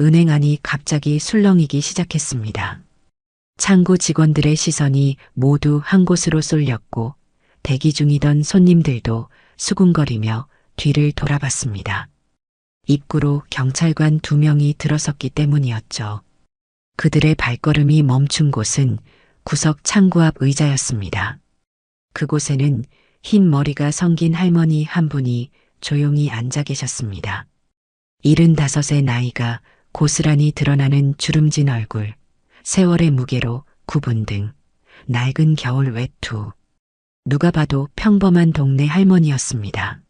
은행 안이 갑자기 술렁이기 시작했습니다. 창구 직원들의 시선이 모두 한 곳으로 쏠렸고 대기 중이던 손님들도 수군거리며 뒤를 돌아봤습니다. 입구로 경찰관 2명이 들어섰기 때문이었죠. 그들의 발걸음이 멈춘 곳은 구석 창구 앞 의자였습니다. 그곳에는 흰 머리가 성긴 할머니 한 분이 조용히 앉아 계셨습니다. 75의 나이가 고스란히 드러나는 주름진 얼굴, 세월의 무게로 구분 등 낡은 겨울 외투. 누가 봐도 평범한 동네 할머니였습니다.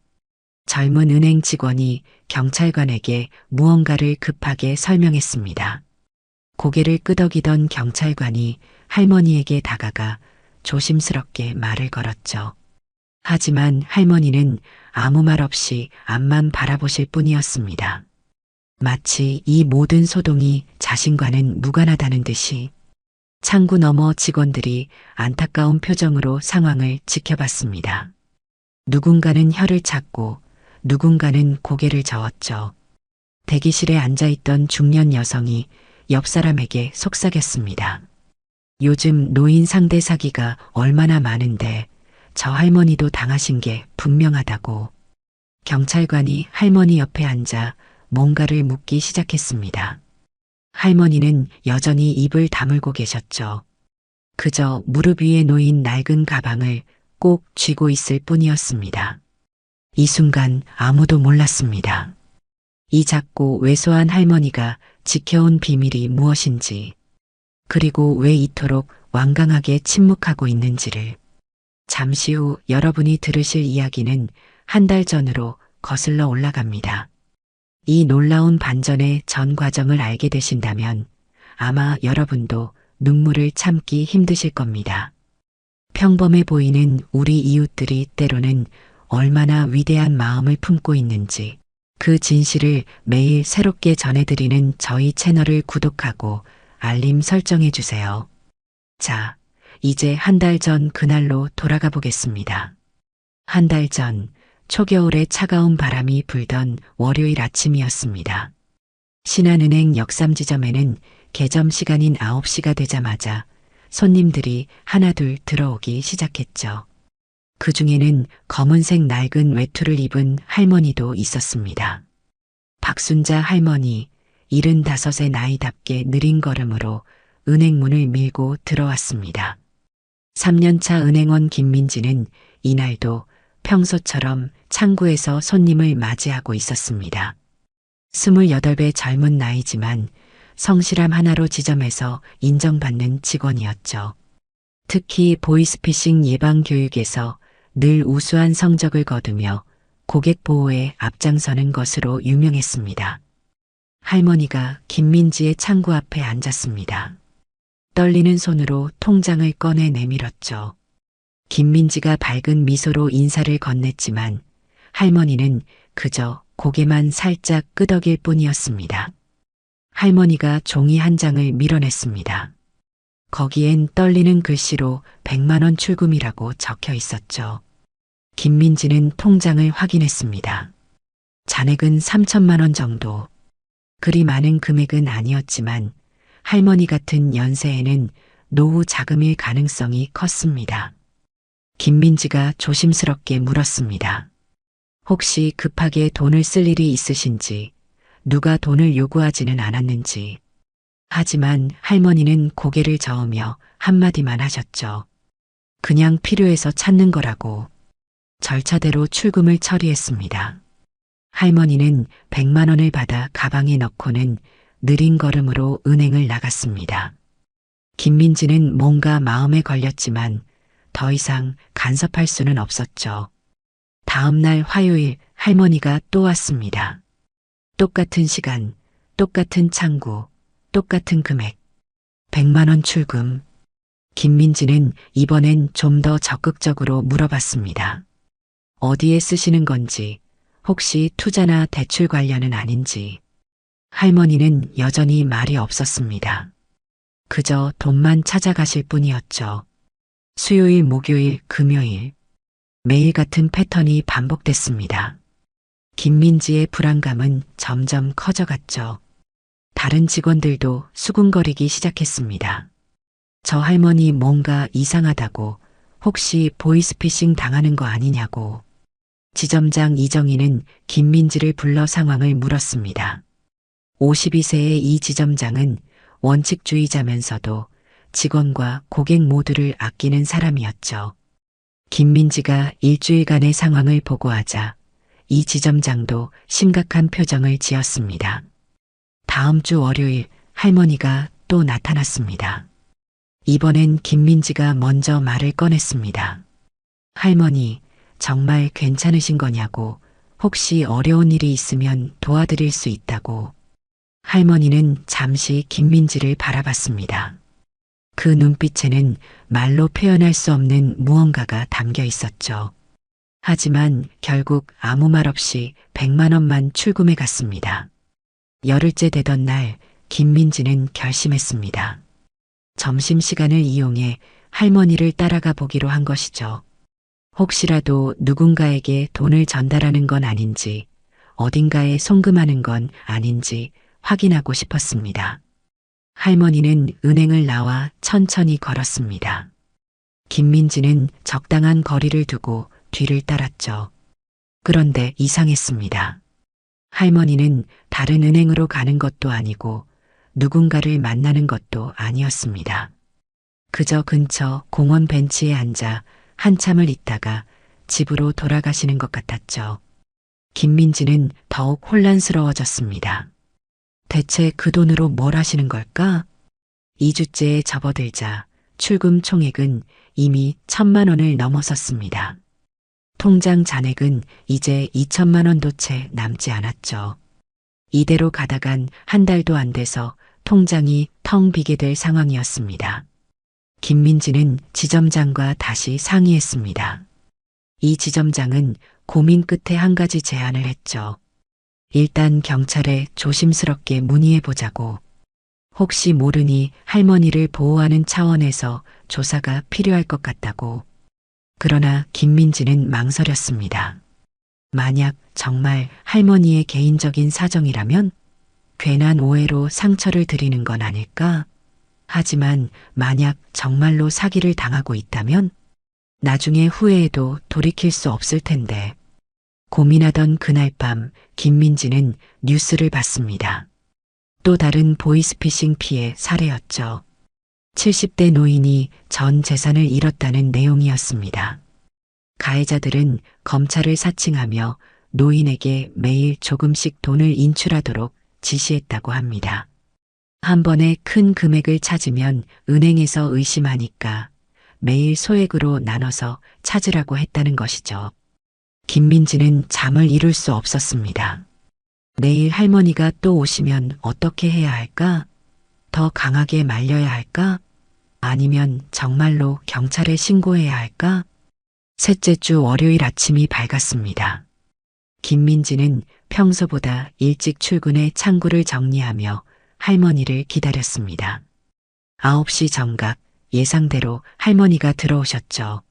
젊은 은행 직원이 경찰관에게 무언가를 급하게 설명했습니다. 고개를 끄덕이던 경찰관이 할머니에게 다가가 조심스럽게 말을 걸었죠. 하지만 할머니는 아무 말 없이 앞만 바라보실 뿐이었습니다. 마치 이 모든 소동이 자신과는 무관하다는 듯이. 창구 너머 직원들이 안타까운 표정으로 상황을 지켜봤습니다. 누군가는 혀를 찾고 누군가는 고개를 저었죠. 대기실에 앉아있던 중년 여성이 옆 사람에게 속삭였습니다. 요즘 노인 상대 사기가 얼마나 많은데 저 할머니도 당하신 게 분명하다고. 경찰관이 할머니 옆에 앉아 뭔가를 묻기 시작했습니다. 할머니는 여전히 입을 다물고 계셨죠. 그저 무릎 위에 놓인 낡은 가방을 꼭 쥐고 있을 뿐이었습니다. 이 순간 아무도 몰랐습니다. 이 작고 왜소한 할머니가 지켜온 비밀이 무엇인지, 그리고 왜 이토록 완강하게 침묵하고 있는지를. 잠시 후 여러분이 들으실 이야기는 한 달 전으로 거슬러 올라갑니다. 이 놀라운 반전의 전 과정을 알게 되신다면 아마 여러분도 눈물을 참기 힘드실 겁니다. 평범해 보이는 우리 이웃들이 때로는 얼마나 위대한 마음을 품고 있는지, 그 진실을 매일 새롭게 전해드리는 저희 채널을 구독하고 알림 설정해 주세요. 자, 이제 한 달 전 그날로 돌아가 보겠습니다. 한 달 전 초겨울에 차가운 바람이 불던 월요일 아침이었습니다. 신한은행 역삼지점에는 개점 시간인 9시가 되자마자 손님들이 하나둘 들어오기 시작했죠. 그 중에는 검은색 낡은 외투를 입은 할머니도 있었습니다. 박순자 할머니, 75의 나이답게 느린 걸음으로 은행 문을 밀고 들어왔습니다. 3년차 은행원 김민지는 이날도 평소처럼 창구에서 손님을 맞이하고 있었습니다. 28의 젊은 나이지만 성실함 하나로 지점에서 인정받는 직원이었죠. 특히 보이스피싱 예방 교육에서 늘 우수한 성적을 거두며 고객 보호에 앞장서는 것으로 유명했습니다. 할머니가 김민지의 창구 앞에 앉았습니다. 떨리는 손으로 통장을 꺼내 내밀었죠. 김민지가 밝은 미소로 인사를 건넸지만 할머니는 그저 고개만 살짝 끄덕일 뿐이었습니다. 할머니가 종이 한 장을 밀어냈습니다. 거기엔 떨리는 글씨로 100만 원 출금이라고 적혀 있었죠. 김민지는 통장을 확인했습니다. 잔액은 3천만 원 정도. 그리 많은 금액은 아니었지만 할머니 같은 연세에는 노후 자금일 가능성이 컸습니다. 김민지가 조심스럽게 물었습니다. 혹시 급하게 돈을 쓸 일이 있으신지, 누가 돈을 요구하지는 않았는지. 하지만 할머니는 고개를 저으며 한마디만 하셨죠. 그냥 필요해서 찾는 거라고. 절차대로 출금을 처리했습니다. 할머니는 100만 원을 받아 가방에 넣고는 느린 걸음으로 은행을 나갔습니다. 김민지는 뭔가 마음에 걸렸지만 더 이상 간섭할 수는 없었죠. 다음 날 화요일 할머니가 또 왔습니다. 똑같은 시간, 똑같은 창구, 똑같은 금액. 100만 원 출금. 김민지는 이번엔 좀 더 적극적으로 물어봤습니다. 어디에 쓰시는 건지, 혹시 투자나 대출 관련은 아닌지. 할머니는 여전히 말이 없었습니다. 그저 돈만 찾아가실 뿐이었죠. 수요일, 목요일, 금요일. 매일 같은 패턴이 반복됐습니다. 김민지의 불안감은 점점 커져갔죠. 다른 직원들도 수군거리기 시작했습니다. 저 할머니 뭔가 이상하다고, 혹시 보이스피싱 당하는 거 아니냐고. 지점장 이정희는 김민지를 불러 상황을 물었습니다. 52세의 이 지점장은 원칙주의자면서도 직원과 고객 모두를 아끼는 사람이었죠. 김민지가 일주일간의 상황을 보고하자 이 지점장도 심각한 표정을 지었습니다. 다음 주 월요일 할머니가 또 나타났습니다. 이번엔 김민지가 먼저 말을 꺼냈습니다. 할머니, 정말 괜찮으신 거냐고, 혹시 어려운 일이 있으면 도와드릴 수 있다고. 할머니는 잠시 김민지를 바라봤습니다. 그 눈빛에는 말로 표현할 수 없는 무언가가 담겨 있었죠. 하지만 결국 아무 말 없이 100만 원만 출금해 갔습니다. 열흘째 되던 날 김민지는 결심했습니다. 점심시간을 이용해 할머니를 따라가 보기로 한 것이죠. 혹시라도 누군가에게 돈을 전달하는 건 아닌지, 어딘가에 송금하는 건 아닌지 확인하고 싶었습니다. 할머니는 은행을 나와 천천히 걸었습니다. 김민지는 적당한 거리를 두고 뒤를 따랐죠. 그런데 이상했습니다. 할머니는 다른 은행으로 가는 것도 아니고 누군가를 만나는 것도 아니었습니다. 그저 근처 공원 벤치에 앉아 한참을 있다가 집으로 돌아가시는 것 같았죠. 김민지는 더욱 혼란스러워졌습니다. 대체 그 돈으로 뭘 하시는 걸까? 2주째에 접어들자 출금 총액은 이미 1,000만 원을 넘어섰습니다. 통장 잔액은 이제 2천만 원도 채 남지 않았죠. 이대로 가다간 한 달도 안 돼서 통장이 텅 비게 될 상황이었습니다. 김민지는 지점장과 다시 상의했습니다. 이 지점장은 고민 끝에 한 가지 제안을 했죠. 일단 경찰에 조심스럽게 문의해보자고. 혹시 모르니 할머니를 보호하는 차원에서 조사가 필요할 것 같다고. 그러나 김민지는 망설였습니다. 만약 정말 할머니의 개인적인 사정이라면 괜한 오해로 상처를 드리는 건 아닐까? 하지만 만약 정말로 사기를 당하고 있다면 나중에 후회해도 돌이킬 수 없을 텐데. 고민하던 그날 밤 김민지는 뉴스를 봤습니다. 또 다른 보이스피싱 피해 사례였죠. 70대 노인이 전 재산을 잃었다는 내용이었습니다. 가해자들은 검찰을 사칭하며 노인에게 매일 조금씩 돈을 인출하도록 지시했다고 합니다. 한 번에 큰 금액을 찾으면 은행에서 의심하니까 매일 소액으로 나눠서 찾으라고 했다는 것이죠. 김민지는 잠을 이룰 수 없었습니다. 내일 할머니가 또 오시면 어떻게 해야 할까? 더 강하게 말려야 할까? 아니면 정말로 경찰에 신고해야 할까? 셋째 주 월요일 아침이 밝았습니다. 김민지는 평소보다 일찍 출근해 창구를 정리하며 할머니를 기다렸습니다. 9시 정각 예상대로 할머니가 들어오셨죠.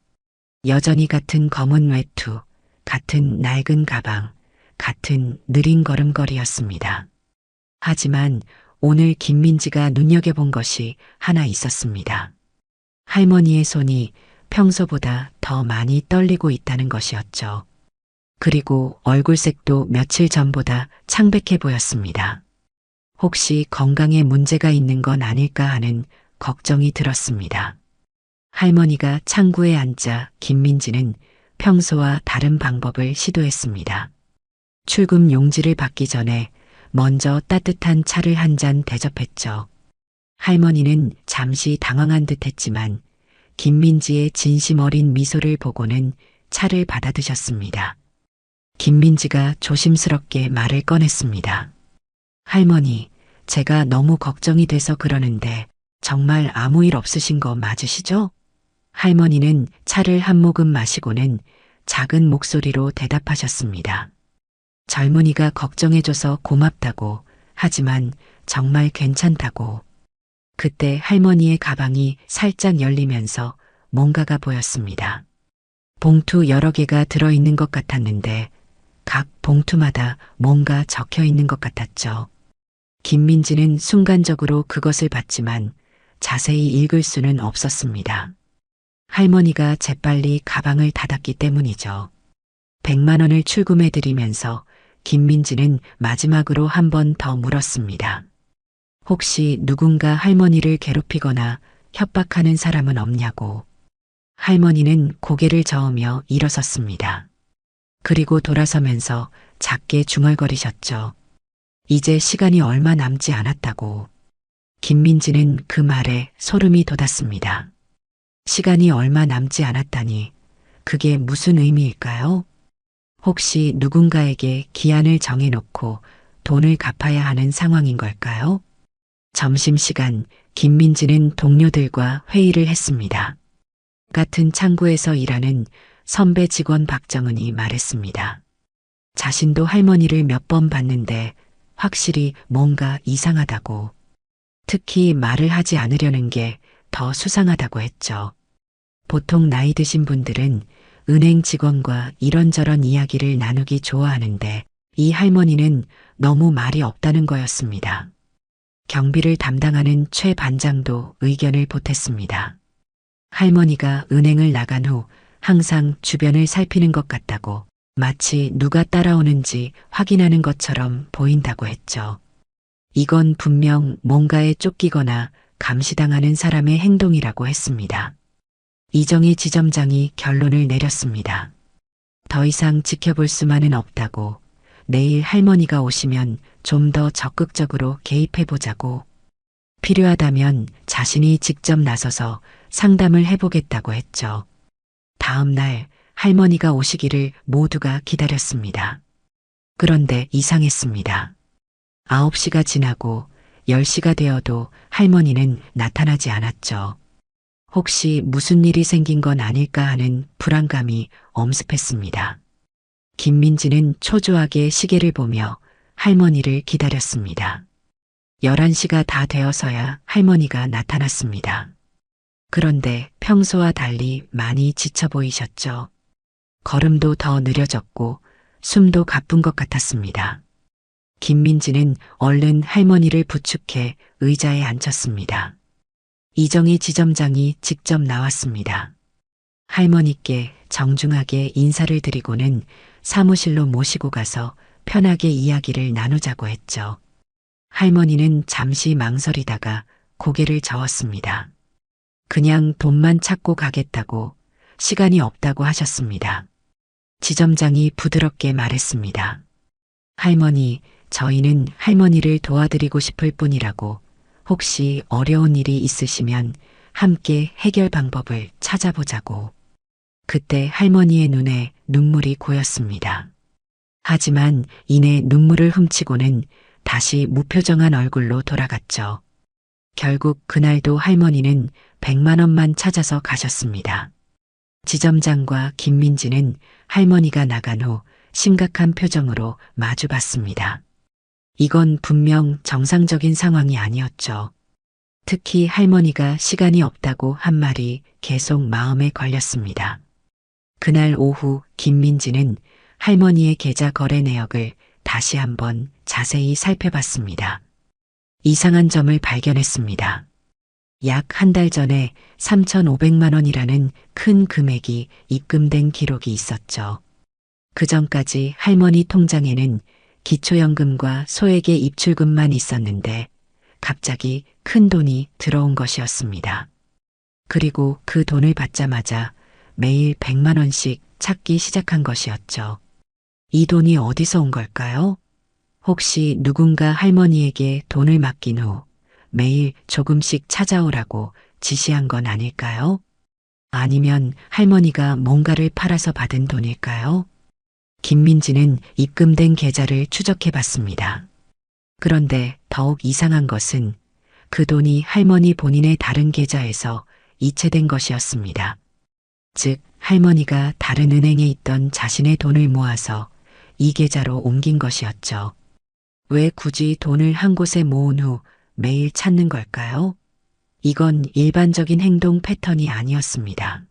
여전히 같은 검은 외투, 같은 낡은 가방, 같은 느린 걸음걸이였습니다. 하지만 오늘 김민지가 눈여겨본 것이 하나 있었습니다. 할머니의 손이 평소보다 더 많이 떨리고 있다는 것이었죠. 그리고 얼굴색도 며칠 전보다 창백해 보였습니다. 혹시 건강에 문제가 있는 건 아닐까 하는 걱정이 들었습니다. 할머니가 창구에 앉자 김민지는 평소와 다른 방법을 시도했습니다. 출금 용지를 받기 전에 먼저 따뜻한 차를 한 잔 대접했죠. 할머니는 잠시 당황한 듯 했지만 김민지의 진심 어린 미소를 보고는 차를 받아 드셨습니다. 김민지가 조심스럽게 말을 꺼냈습니다. 할머니, 제가 너무 걱정이 돼서 그러는데 정말 아무 일 없으신 거 맞으시죠? 할머니는 차를 한 모금 마시고는 작은 목소리로 대답하셨습니다. 젊은이가 걱정해줘서 고맙다고, 하지만 정말 괜찮다고. 그때 할머니의 가방이 살짝 열리면서 뭔가가 보였습니다. 봉투 여러 개가 들어있는 것 같았는데 각 봉투마다 뭔가 적혀 있는 것 같았죠. 김민지는 순간적으로 그것을 봤지만 자세히 읽을 수는 없었습니다. 할머니가 재빨리 가방을 닫았기 때문이죠. 100만 원을 출금해 드리면서 김민지는 마지막으로 한 번 더 물었습니다. 혹시 누군가 할머니를 괴롭히거나 협박하는 사람은 없냐고. 할머니는 고개를 저으며 일어섰습니다. 그리고 돌아서면서 작게 중얼거리셨죠. 이제 시간이 얼마 남지 않았다고. 김민지는 그 말에 소름이 돋았습니다. 시간이 얼마 남지 않았다니 그게 무슨 의미일까요? 혹시 누군가에게 기한을 정해놓고 돈을 갚아야 하는 상황인 걸까요? 점심시간 김민지는 동료들과 회의를 했습니다. 같은 창구에서 일하는 선배 직원 박정은이 말했습니다. 자신도 할머니를 몇 번 봤는데 확실히 뭔가 이상하다고. 특히 말을 하지 않으려는 게 더 수상하다고 했죠. 보통 나이 드신 분들은 은행 직원과 이런저런 이야기를 나누기 좋아하는데 이 할머니는 너무 말이 없다는 거였습니다. 경비를 담당하는 최 반장도 의견을 보탰습니다. 할머니가 은행을 나간 후 항상 주변을 살피는 것 같다고, 마치 누가 따라오는지 확인하는 것처럼 보인다고 했죠. 이건 분명 뭔가에 쫓기거나 감시당하는 사람의 행동이라고 했습니다. 이정희 지점장이 결론을 내렸습니다. 더 이상 지켜볼 수만은 없다고, 내일 할머니가 오시면 좀 더 적극적으로 개입해보자고, 필요하다면 자신이 직접 나서서 상담을 해보겠다고 했죠. 다음 날 할머니가 오시기를 모두가 기다렸습니다. 그런데 이상했습니다. 9시가 지나고 10시가 되어도 할머니는 나타나지 않았죠. 혹시 무슨 일이 생긴 건 아닐까 하는 불안감이 엄습했습니다. 김민지는 초조하게 시계를 보며 할머니를 기다렸습니다. 11시가 다 되어서야 할머니가 나타났습니다. 그런데 평소와 달리 많이 지쳐 보이셨죠. 걸음도 더 느려졌고 숨도 가쁜 것 같았습니다. 김민지는 얼른 할머니를 부축해 의자에 앉혔습니다. 이정희 지점장이 직접 나왔습니다. 할머니께 정중하게 인사를 드리고는 사무실로 모시고 가서 편하게 이야기를 나누자고 했죠. 할머니는 잠시 망설이다가 고개를 저었습니다. 그냥 돈만 찾고 가겠다고, 시간이 없다고 하셨습니다. 지점장이 부드럽게 말했습니다. 할머니, 저희는 할머니를 도와드리고 싶을 뿐이라고, 혹시 어려운 일이 있으시면 함께 해결 방법을 찾아보자고. 그때 할머니의 눈에 눈물이 고였습니다. 하지만 이내 눈물을 훔치고는 다시 무표정한 얼굴로 돌아갔죠. 결국 그날도 할머니는 100만 원만 찾아서 가셨습니다. 지점장과 김민지는 할머니가 나간 후 심각한 표정으로 마주봤습니다. 이건 분명 정상적인 상황이 아니었죠. 특히 할머니가 시간이 없다고 한 말이 계속 마음에 걸렸습니다. 그날 오후 김민지는 할머니의 계좌 거래 내역을 다시 한번 자세히 살펴봤습니다. 이상한 점을 발견했습니다. 약 한 달 전에 3,500만 원이라는 큰 금액이 입금된 기록이 있었죠. 그 전까지 할머니 통장에는 기초연금과 소액의 입출금만 있었는데 갑자기 큰 돈이 들어온 것이었습니다. 그리고 그 돈을 받자마자 매일 100만 원씩 찾기 시작한 것이었죠. 이 돈이 어디서 온 걸까요? 혹시 누군가 할머니에게 돈을 맡긴 후 매일 조금씩 찾아오라고 지시한 건 아닐까요? 아니면 할머니가 뭔가를 팔아서 받은 돈일까요? 김민지는 입금된 계좌를 추적해 봤습니다. 그런데 더욱 이상한 것은 그 돈이 할머니 본인의 다른 계좌에서 이체된 것이었습니다. 즉, 할머니가 다른 은행에 있던 자신의 돈을 모아서 이 계좌로 옮긴 것이었죠. 왜 굳이 돈을 한 곳에 모은 후 매일 찾는 걸까요? 이건 일반적인 행동 패턴이 아니었습니다.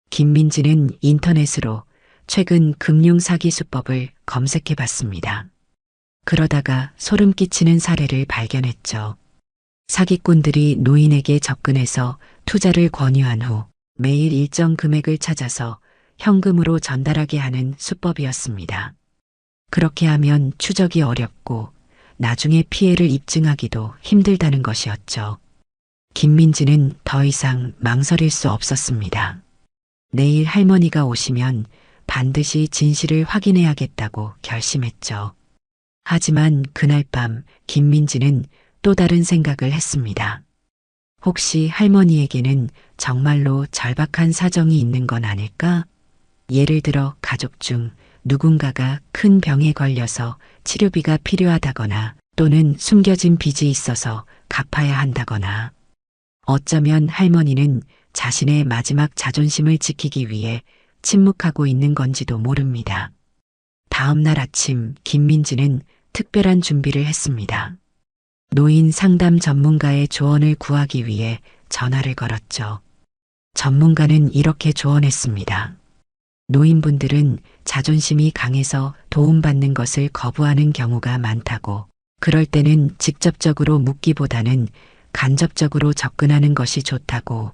김민지는 인터넷으로 최근 금융사기 수법을 검색해 봤습니다. 그러다가 소름 끼치는 사례를 발견했죠. 사기꾼들이 노인에게 접근해서 투자를 권유한 후 매일 일정 금액을 찾아서 현금으로 전달하게 하는 수법이었습니다. 그렇게 하면 추적이 어렵고 나중에 피해를 입증하기도 힘들다는 것이었죠. 김민지는 더 이상 망설일 수 없었습니다. 내일 할머니가 오시면 반드시 진실을 확인해야겠다고 결심했죠. 하지만 그날 밤 김민지는 또 다른 생각을 했습니다. 혹시 할머니에게는 정말로 절박한 사정이 있는 건 아닐까? 예를 들어 가족 중 누군가가 큰 병에 걸려서 치료비가 필요하다거나 또는 숨겨진 빚이 있어서 갚아야 한다거나 어쩌면 할머니는 자신의 마지막 자존심을 지키기 위해 침묵하고 있는 건지도 모릅니다. 다음 날 아침 김민지는 특별한 준비를 했습니다. 노인 상담 전문가의 조언을 구하기 위해 전화를 걸었죠. 전문가는 이렇게 조언했습니다. 노인분들은 자존심이 강해서 도움받는 것을 거부하는 경우가 많다고, 그럴 때는 직접적으로 묻기보다는 간접적으로 접근하는 것이 좋다고.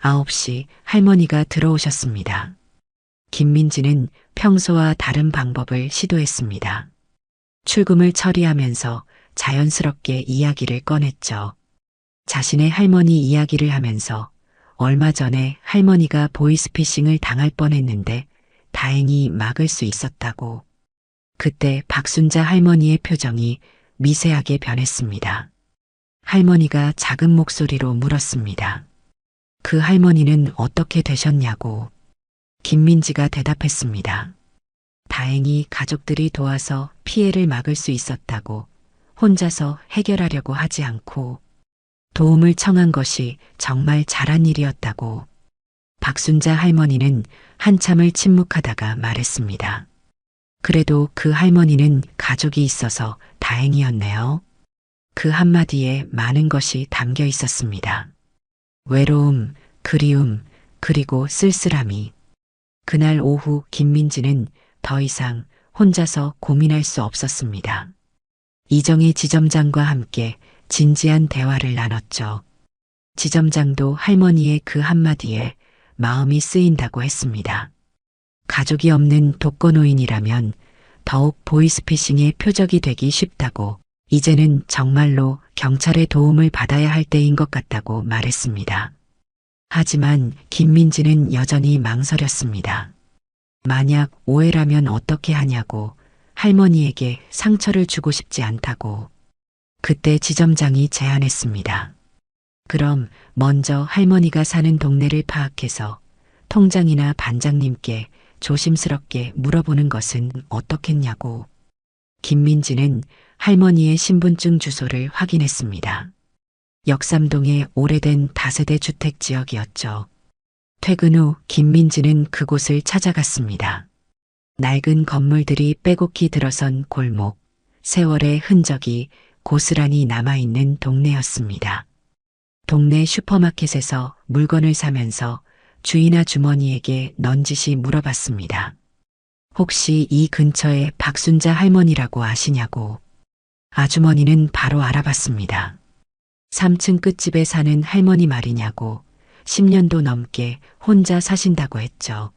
9시 할머니가 들어오셨습니다. 김민지는 평소와 다른 방법을 시도했습니다. 출금을 처리하면서 자연스럽게 이야기를 꺼냈죠. 자신의 할머니 이야기를 하면서 얼마 전에 할머니가 보이스피싱을 당할 뻔했는데 다행히 막을 수 있었다고. 그때 박순자 할머니의 표정이 미세하게 변했습니다. 할머니가 작은 목소리로 물었습니다. 그 할머니는 어떻게 되셨냐고. 김민지가 대답했습니다. 다행히 가족들이 도와서 피해를 막을 수 있었다고. 혼자서 해결하려고 하지 않고 도움을 청한 것이 정말 잘한 일이었다고. 박순자 할머니는 한참을 침묵하다가 말했습니다. 그래도 그 할머니는 가족이 있어서 다행이었네요. 그 한마디에 많은 것이 담겨 있었습니다. 외로움, 그리움, 그리고 쓸쓸함이. 그날 오후 김민지는 더 이상 혼자서 고민할 수 없었습니다. 이정희 지점장과 함께 진지한 대화를 나눴죠. 지점장도 할머니의 그 한마디에 마음이 쓰인다고 했습니다. 가족이 없는 독거노인이라면 더욱 보이스피싱의 표적이 되기 쉽다고, 이제는 정말로 경찰의 도움을 받아야 할 때인 것 같다고 말했습니다. 하지만 김민지는 여전히 망설였습니다. 만약 오해라면 어떻게 하냐고, 할머니에게 상처를 주고 싶지 않다고. 그때 지점장이 제안했습니다. 그럼 먼저 할머니가 사는 동네를 파악해서 통장이나 반장님께 조심스럽게 물어보는 것은 어떻겠냐고. 김민지는 할머니의 신분증 주소를 확인했습니다. 역삼동의 오래된 다세대 주택 지역이었죠. 퇴근 후 김민지는 그곳을 찾아갔습니다. 낡은 건물들이 빼곡히 들어선 골목, 세월의 흔적이 고스란히 남아있는 동네였습니다. 동네 슈퍼마켓에서 물건을 사면서 주인 아주머니에게 넌지시 물어봤습니다. 혹시 이 근처에 박순자 할머니라고 아시냐고. 아주머니는 바로 알아봤습니다. 3층 끝집에 사는 할머니 말이냐고. 10년도 넘게 혼자 사신다고 했죠.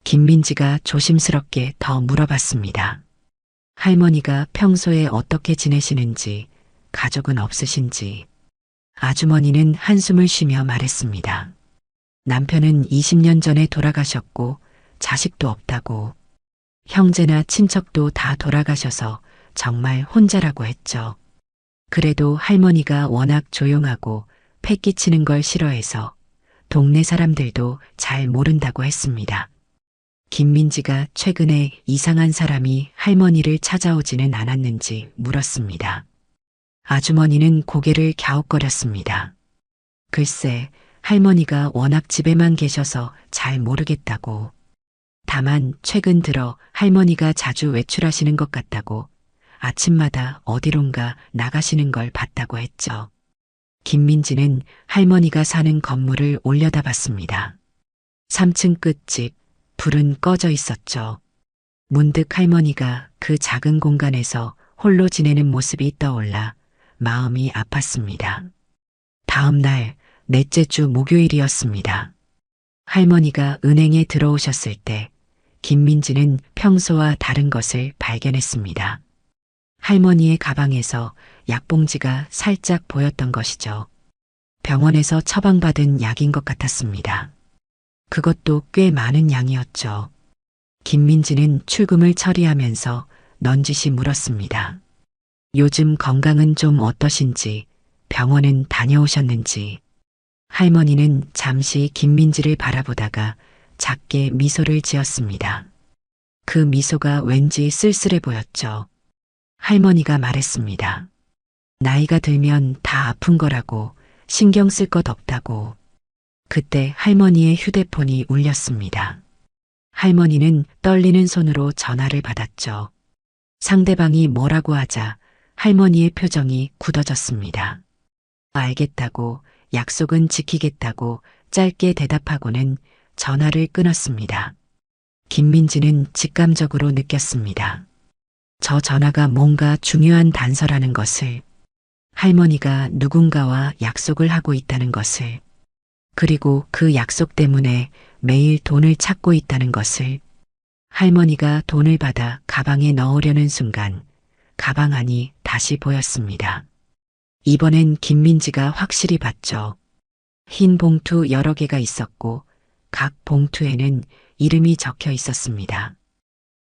김민지가 조심스럽게 더 물어봤습니다. 할머니가 평소에 어떻게 지내시는지, 가족은 없으신지. 아주머니는 한숨을 쉬며 말했습니다. 남편은 20년 전에 돌아가셨고 자식도 없다고. 형제나 친척도 다 돌아가셔서 정말 혼자라고 했죠. 그래도 할머니가 워낙 조용하고 패 끼치는 걸 싫어해서 동네 사람들도 잘 모른다고 했습니다. 김민지가 최근에 이상한 사람이 할머니를 찾아오지는 않았는지 물었습니다. 아주머니는 고개를 갸웃거렸습니다. 글쎄, 할머니가 워낙 집에만 계셔서 잘 모르겠다고. 다만 최근 들어 할머니가 자주 외출하시는 것 같다고, 아침마다 어디론가 나가시는 걸 봤다고 했죠. 김민지는 할머니가 사는 건물을 올려다봤습니다. 3층 끝집, 불은 꺼져 있었죠. 문득 할머니가 그 작은 공간에서 홀로 지내는 모습이 떠올라 마음이 아팠습니다. 다음 날 넷째 주 목요일이었습니다. 할머니가 은행에 들어오셨을 때 김민지는 평소와 다른 것을 발견했습니다. 할머니의 가방에서 약봉지가 살짝 보였던 것이죠. 병원에서 처방받은 약인 것 같았습니다. 그것도 꽤 많은 양이었죠. 김민지는 출금을 처리하면서 넌지시 물었습니다. 요즘 건강은 좀 어떠신지, 병원은 다녀오셨는지. 할머니는 잠시 김민지를 바라보다가 작게 미소를 지었습니다. 그 미소가 왠지 쓸쓸해 보였죠. 할머니가 말했습니다. 나이가 들면 다 아픈 거라고, 신경 쓸 것 없다고. 그때 할머니의 휴대폰이 울렸습니다. 할머니는 떨리는 손으로 전화를 받았죠. 상대방이 뭐라고 하자 할머니의 표정이 굳어졌습니다. 알겠다고, 약속은 지키겠다고 짧게 대답하고는 전화를 끊었습니다. 김민지는 직감적으로 느꼈습니다. 저 전화가 뭔가 중요한 단서라는 것을, 할머니가 누군가와 약속을 하고 있다는 것을, 그리고 그 약속 때문에 매일 돈을 찾고 있다는 것을. 할머니가 돈을 받아 가방에 넣으려는 순간 가방 안이 다시 보였습니다. 이번엔 김민지가 확실히 봤죠. 흰 봉투 여러 개가 있었고 각 봉투에는 이름이 적혀 있었습니다.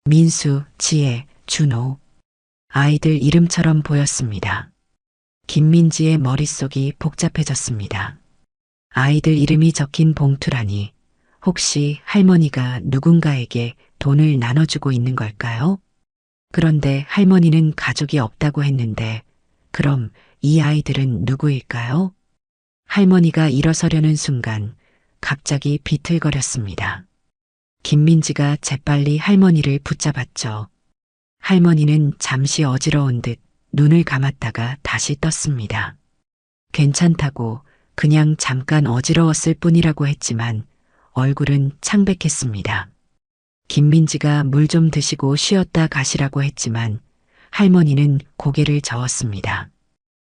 민수, 지혜, 준호. 아이들 이름처럼 보였습니다. 김민지의 머릿속이 복잡해졌습니다. 아이들 이름이 적힌 봉투라니 혹시 할머니가 누군가에게 돈을 나눠주고 있는 걸까요? 그런데 할머니는 가족이 없다고 했는데 그럼 이 아이들은 누구일까요? 할머니가 일어서려는 순간 갑자기 비틀거렸습니다. 김민지가 재빨리 할머니를 붙잡았죠. 할머니는 잠시 어지러운 듯 눈을 감았다가 다시 떴습니다. 괜찮다고, 그냥 잠깐 어지러웠을 뿐이라고 했지만 얼굴은 창백했습니다. 김민지가 물 좀 드시고 쉬었다 가시라고 했지만 할머니는 고개를 저었습니다.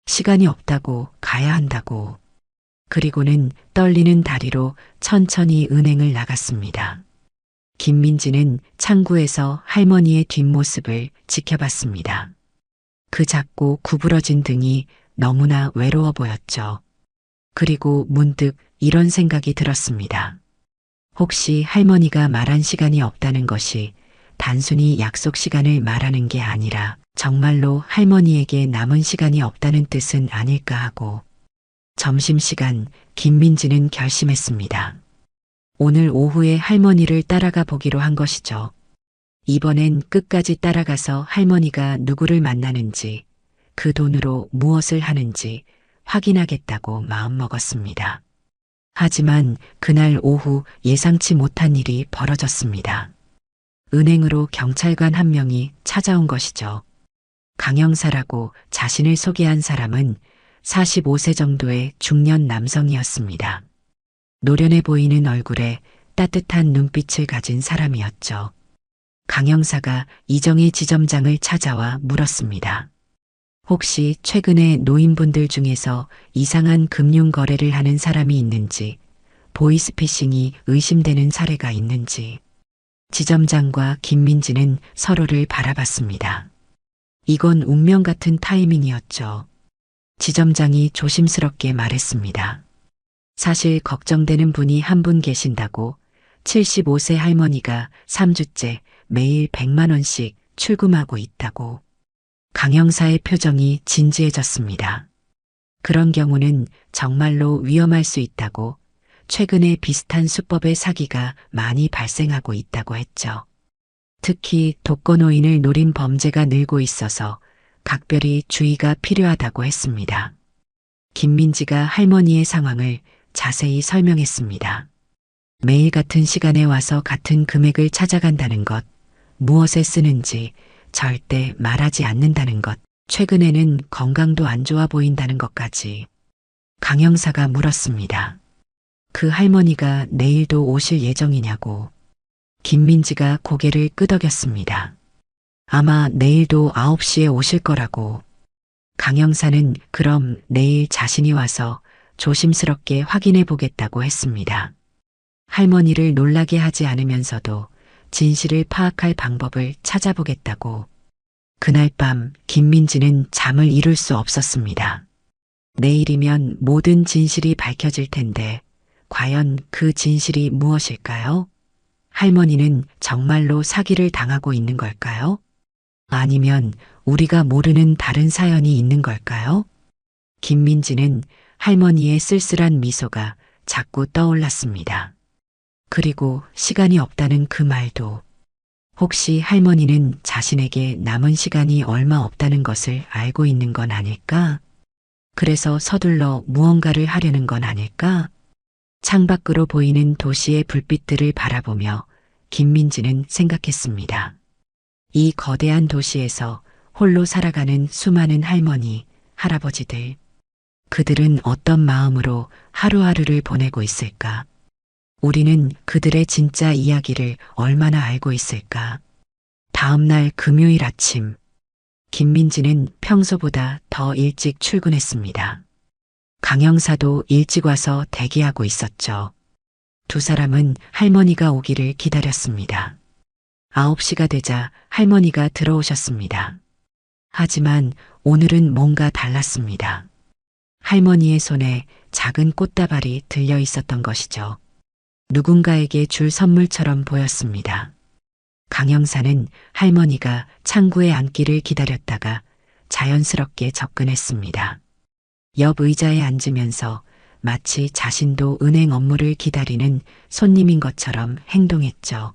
시간이 없다고, 가야 한다고. 그리고는 떨리는 다리로 천천히 은행을 나갔습니다. 김민지는 창구에서 할머니의 뒷모습을 지켜봤습니다. 그 작고 구부러진 등이 너무나 외로워 보였죠. 그리고 문득 이런 생각이 들었습니다. 혹시 할머니가 말한 시간이 없다는 것이 단순히 약속 시간을 말하는 게 아니라 정말로 할머니에게 남은 시간이 없다는 뜻은 아닐까 하고. 점심시간 김민지는 결심했습니다. 오늘 오후에 할머니를 따라가 보기로 한 것이죠. 이번엔 끝까지 따라가서 할머니가 누구를 만나는지, 그 돈으로 무엇을 하는지 확인하겠다고 마음먹었습니다. 하지만 그날 오후 예상치 못한 일이 벌어졌습니다. 은행으로 경찰관 한 명이 찾아온 것이죠. 강영사라고 자신을 소개한 사람은 45세 정도의 중년 남성이었습니다. 노련해 보이는 얼굴에 따뜻한 눈빛을 가진 사람이었죠. 강영사가 이정희 지점장을 찾아와 물었습니다. 혹시 최근에 노인분들 중에서 이상한 금융 거래를 하는 사람이 있는지, 보이스피싱이 의심되는 사례가 있는지. 지점장과 김민지는 서로를 바라봤습니다. 이건 운명 같은 타이밍이었죠. 지점장이 조심스럽게 말했습니다. 사실 걱정되는 분이 한 분 계신다고. 75세 할머니가 3주째 매일 100만 원씩 출금하고 있다고. 강영사의 표정이 진지해졌습니다. 그런 경우는 정말로 위험할 수 있다고. 최근에 비슷한 수법의 사기가 많이 발생하고 있다고 했죠. 특히 독거노인을 노린 범죄가 늘고 있어서 각별히 주의가 필요하다고 했습니다. 김민지가 할머니의 상황을 자세히 설명했습니다. 매일 같은 시간에 와서 같은 금액을 찾아간다는 것, 무엇에 쓰는지 절대 말하지 않는다는 것, 최근에는 건강도 안 좋아 보인다는 것까지. 강영사가 물었습니다. 그 할머니가 내일도 오실 예정이냐고. 김민지가 고개를 끄덕였습니다. 아마 내일도 9시에 오실 거라고. 강영사는 그럼 내일 자신이 와서 조심스럽게 확인해 보겠다고 했습니다. 할머니를 놀라게 하지 않으면서도 진실을 파악할 방법을 찾아보겠다고. 그날 밤 김민지는 잠을 이룰 수 없었습니다. 내일이면 모든 진실이 밝혀질 텐데 과연 그 진실이 무엇일까요? 할머니는 정말로 사기를 당하고 있는 걸까요? 아니면 우리가 모르는 다른 사연이 있는 걸까요? 김민지는 할머니의 쓸쓸한 미소가 자꾸 떠올랐습니다. 그리고 시간이 없다는 그 말도. 혹시 할머니는 자신에게 남은 시간이 얼마 없다는 것을 알고 있는 건 아닐까? 그래서 서둘러 무언가를 하려는 건 아닐까? 창밖으로 보이는 도시의 불빛들을 바라보며 김민지는 생각했습니다. 이 거대한 도시에서 홀로 살아가는 수많은 할머니, 할아버지들. 그들은 어떤 마음으로 하루하루를 보내고 있을까? 우리는 그들의 진짜 이야기를 얼마나 알고 있을까? 다음 날 금요일 아침, 김민지는 평소보다 더 일찍 출근했습니다. 강영사도 일찍 와서 대기하고 있었죠. 두 사람은 할머니가 오기를 기다렸습니다. 9시가 되자 할머니가 들어오셨습니다. 하지만 오늘은 뭔가 달랐습니다. 할머니의 손에 작은 꽃다발이 들려 있었던 것이죠. 누군가에게 줄 선물처럼 보였습니다. 강영사는 할머니가 창구에 앉기를 기다렸다가 자연스럽게 접근했습니다. 옆 의자에 앉으면서 마치 자신도 은행 업무를 기다리는 손님인 것처럼 행동했죠.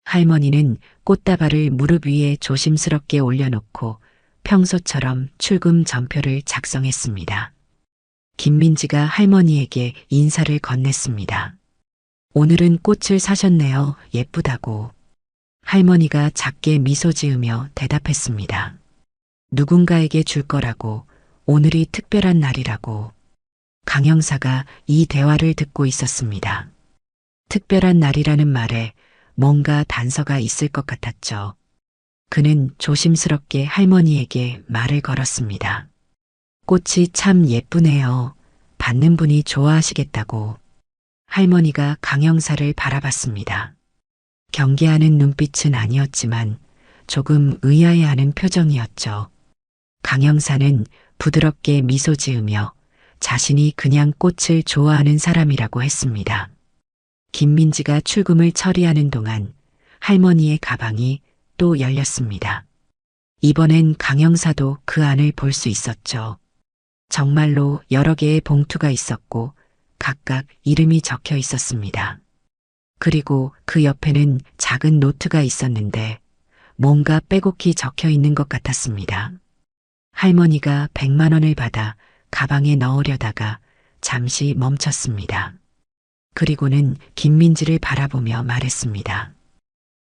할머니는 꽃다발을 무릎 위에 조심스럽게 올려놓고 평소처럼 출금 전표를 작성했습니다. 김민지가 할머니에게 인사를 건넸습니다. 오늘은 꽃을 사셨네요. 예쁘다고. 할머니가 작게 미소 지으며 대답했습니다. 누군가에게 줄 거라고. 오늘이 특별한 날이라고. 강영사가 이 대화를 듣고 있었습니다. 특별한 날이라는 말에 뭔가 단서가 있을 것 같았죠. 그는 조심스럽게 할머니에게 말을 걸었습니다. 꽃이 참 예쁘네요. 받는 분이 좋아하시겠다고. 할머니가 강영사를 바라봤습니다. 경계하는 눈빛은 아니었지만 조금 의아해하는 표정이었죠. 강영사는 부드럽게 미소 지으며 자신이 그냥 꽃을 좋아하는 사람이라고 했습니다. 김민지가 출금을 처리하는 동안 할머니의 가방이 또 열렸습니다. 이번엔 강영사도 그 안을 볼 수 있었죠. 정말로 여러 개의 봉투가 있었고 각각 이름이 적혀 있었습니다. 그리고 그 옆에는 작은 노트가 있었는데 뭔가 빼곡히 적혀 있는 것 같았습니다. 할머니가 100만 원을 받아 가방에 넣으려다가 잠시 멈췄습니다. 그리고는 김민지를 바라보며 말했습니다.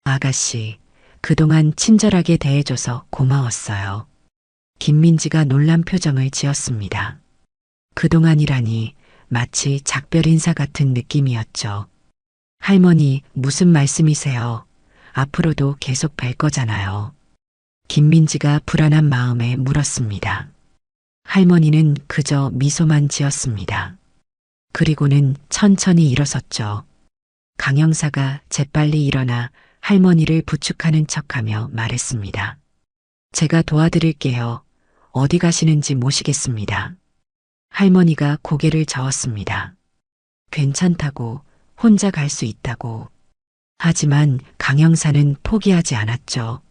아가씨, 그동안 친절하게 대해줘서 고마웠어요. 김민지가 놀란 표정을 지었습니다. 그동안이라니 마치 작별 인사 같은 느낌이었죠. 할머니, 무슨 말씀이세요? 앞으로도 계속 뵐 거잖아요. 김민지가 불안한 마음에 물었습니다. 할머니는 그저 미소만 지었습니다. 그리고는 천천히 일어섰죠. 강영사가 재빨리 일어나 할머니를 부축하는 척하며 말했습니다. 제가 도와드릴게요. 어디 가시는지 모시겠습니다. 할머니가 고개를 저었습니다. 괜찮다고, 혼자 갈 수 있다고. 하지만 강영사는 포기하지 않았죠.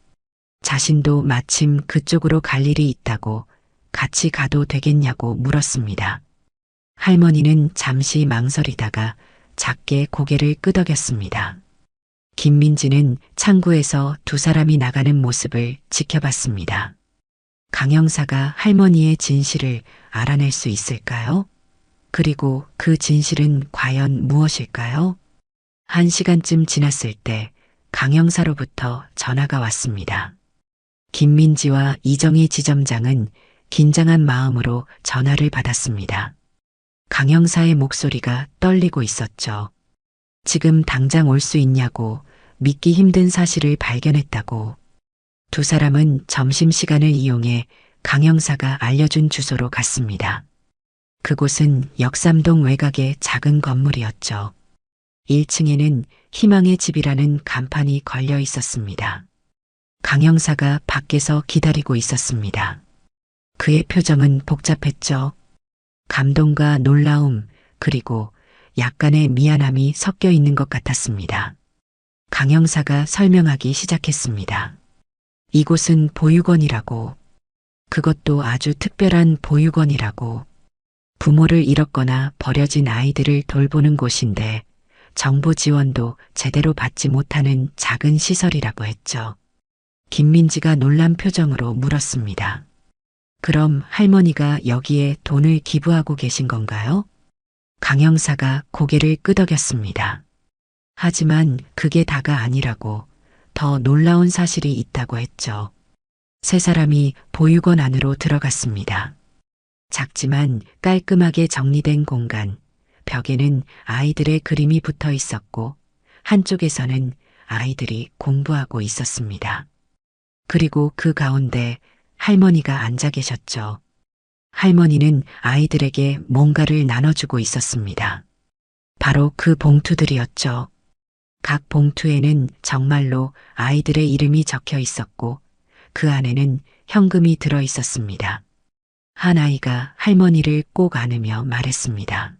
자신도 마침 그쪽으로 갈 일이 있다고 같이 가도 되겠냐고 물었습니다. 할머니는 잠시 망설이다가 작게 고개를 끄덕였습니다. 김민지는 창구에서 두 사람이 나가는 모습을 지켜봤습니다. 강영사가 할머니의 진실을 알아낼 수 있을까요? 그리고 그 진실은 과연 무엇일까요? 1시간쯤 지났을 때 강영사로부터 전화가 왔습니다. 김민지와 이정희 지점장은 긴장한 마음으로 전화를 받았습니다. 강영사의 목소리가 떨리고 있었죠. 지금 당장 올 수 있냐고, 믿기 힘든 사실을 발견했다고. 두 사람은 점심시간을 이용해 강 형사가 알려준 주소로 갔습니다. 그곳은 역삼동 외곽의 작은 건물이었죠. 1층에는 희망의 집이라는 간판이 걸려 있었습니다. 강 형사가 밖에서 기다리고 있었습니다. 그의 표정은 복잡했죠. 감동과 놀라움, 그리고 약간의 미안함이 섞여 있는 것 같았습니다. 강 형사가 설명하기 시작했습니다. 이곳은 보육원이라고, 그것도 아주 특별한 보육원이라고, 부모를 잃었거나 버려진 아이들을 돌보는 곳인데 정부 지원도 제대로 받지 못하는 작은 시설이라고 했죠. 김민지가 놀란 표정으로 물었습니다. 그럼 할머니가 여기에 돈을 기부하고 계신 건가요? 강 형사가 고개를 끄덕였습니다. 하지만 그게 다가 아니라고, 더 놀라운 사실이 있다고 했죠. 세 사람이 보육원 안으로 들어갔습니다. 작지만 깔끔하게 정리된 공간, 벽에는 아이들의 그림이 붙어 있었고 한쪽에서는 아이들이 공부하고 있었습니다. 그리고 그 가운데 할머니가 앉아 계셨죠. 할머니는 아이들에게 뭔가를 나눠주고 있었습니다. 바로 그 봉투들이었죠. 각 봉투에는 정말로 아이들의 이름이 적혀 있었고 그 안에는 현금이 들어 있었습니다. 한 아이가 할머니를 꼭 안으며 말했습니다.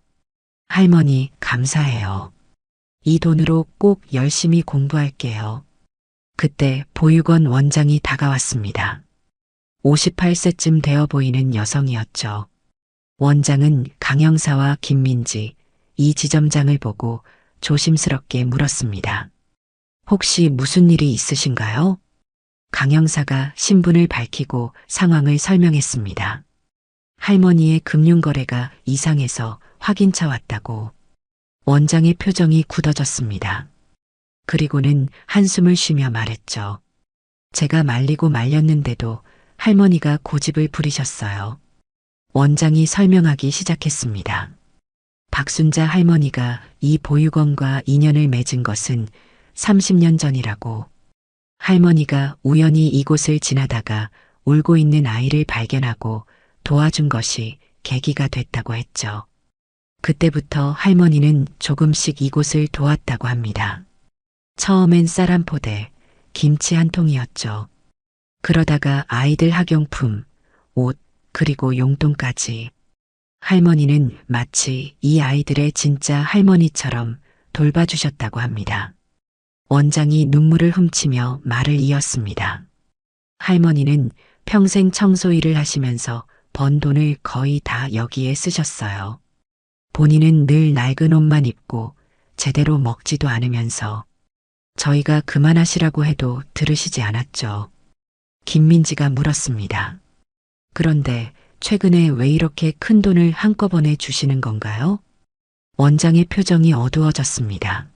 할머니, 감사해요. 이 돈으로 꼭 열심히 공부할게요. 그때 보육원 원장이 다가왔습니다. 58세쯤 되어 보이는 여성이었죠. 원장은 강 형사와 김민지, 이 지점장을 보고 조심스럽게 물었습니다. 혹시 무슨 일이 있으신가요? 강 형사가 신분을 밝히고 상황을 설명했습니다. 할머니의 금융거래가 이상해서 확인차 왔다고. 원장의 표정이 굳어졌습니다. 그리고는 한숨을 쉬며 말했죠. 제가 말리고 말렸는데도 할머니가 고집을 부리셨어요. 원장이 설명하기 시작했습니다. 박순자 할머니가 이 보육원과 인연을 맺은 것은 30년 전이라고. 할머니가 우연히 이곳을 지나다가 울고 있는 아이를 발견하고 도와준 것이 계기가 됐다고 했죠. 그때부터 할머니는 조금씩 이곳을 도왔다고 합니다. 처음엔 쌀 한 포대, 김치 한 통이었죠. 그러다가 아이들 학용품, 옷, 그리고 용돈까지. 할머니는 마치 이 아이들의 진짜 할머니처럼 돌봐주셨다고 합니다. 원장이 눈물을 훔치며 말을 이었습니다. 할머니는 평생 청소 일을 하시면서 번 돈을 거의 다 여기에 쓰셨어요. 본인은 늘 낡은 옷만 입고 제대로 먹지도 않으면서 저희가 그만하시라고 해도 들으시지 않았죠. 김민지가 물었습니다. 그런데 최근에 왜 이렇게 큰 돈을 한꺼번에 주시는 건가요? 원장의 표정이 어두워졌습니다.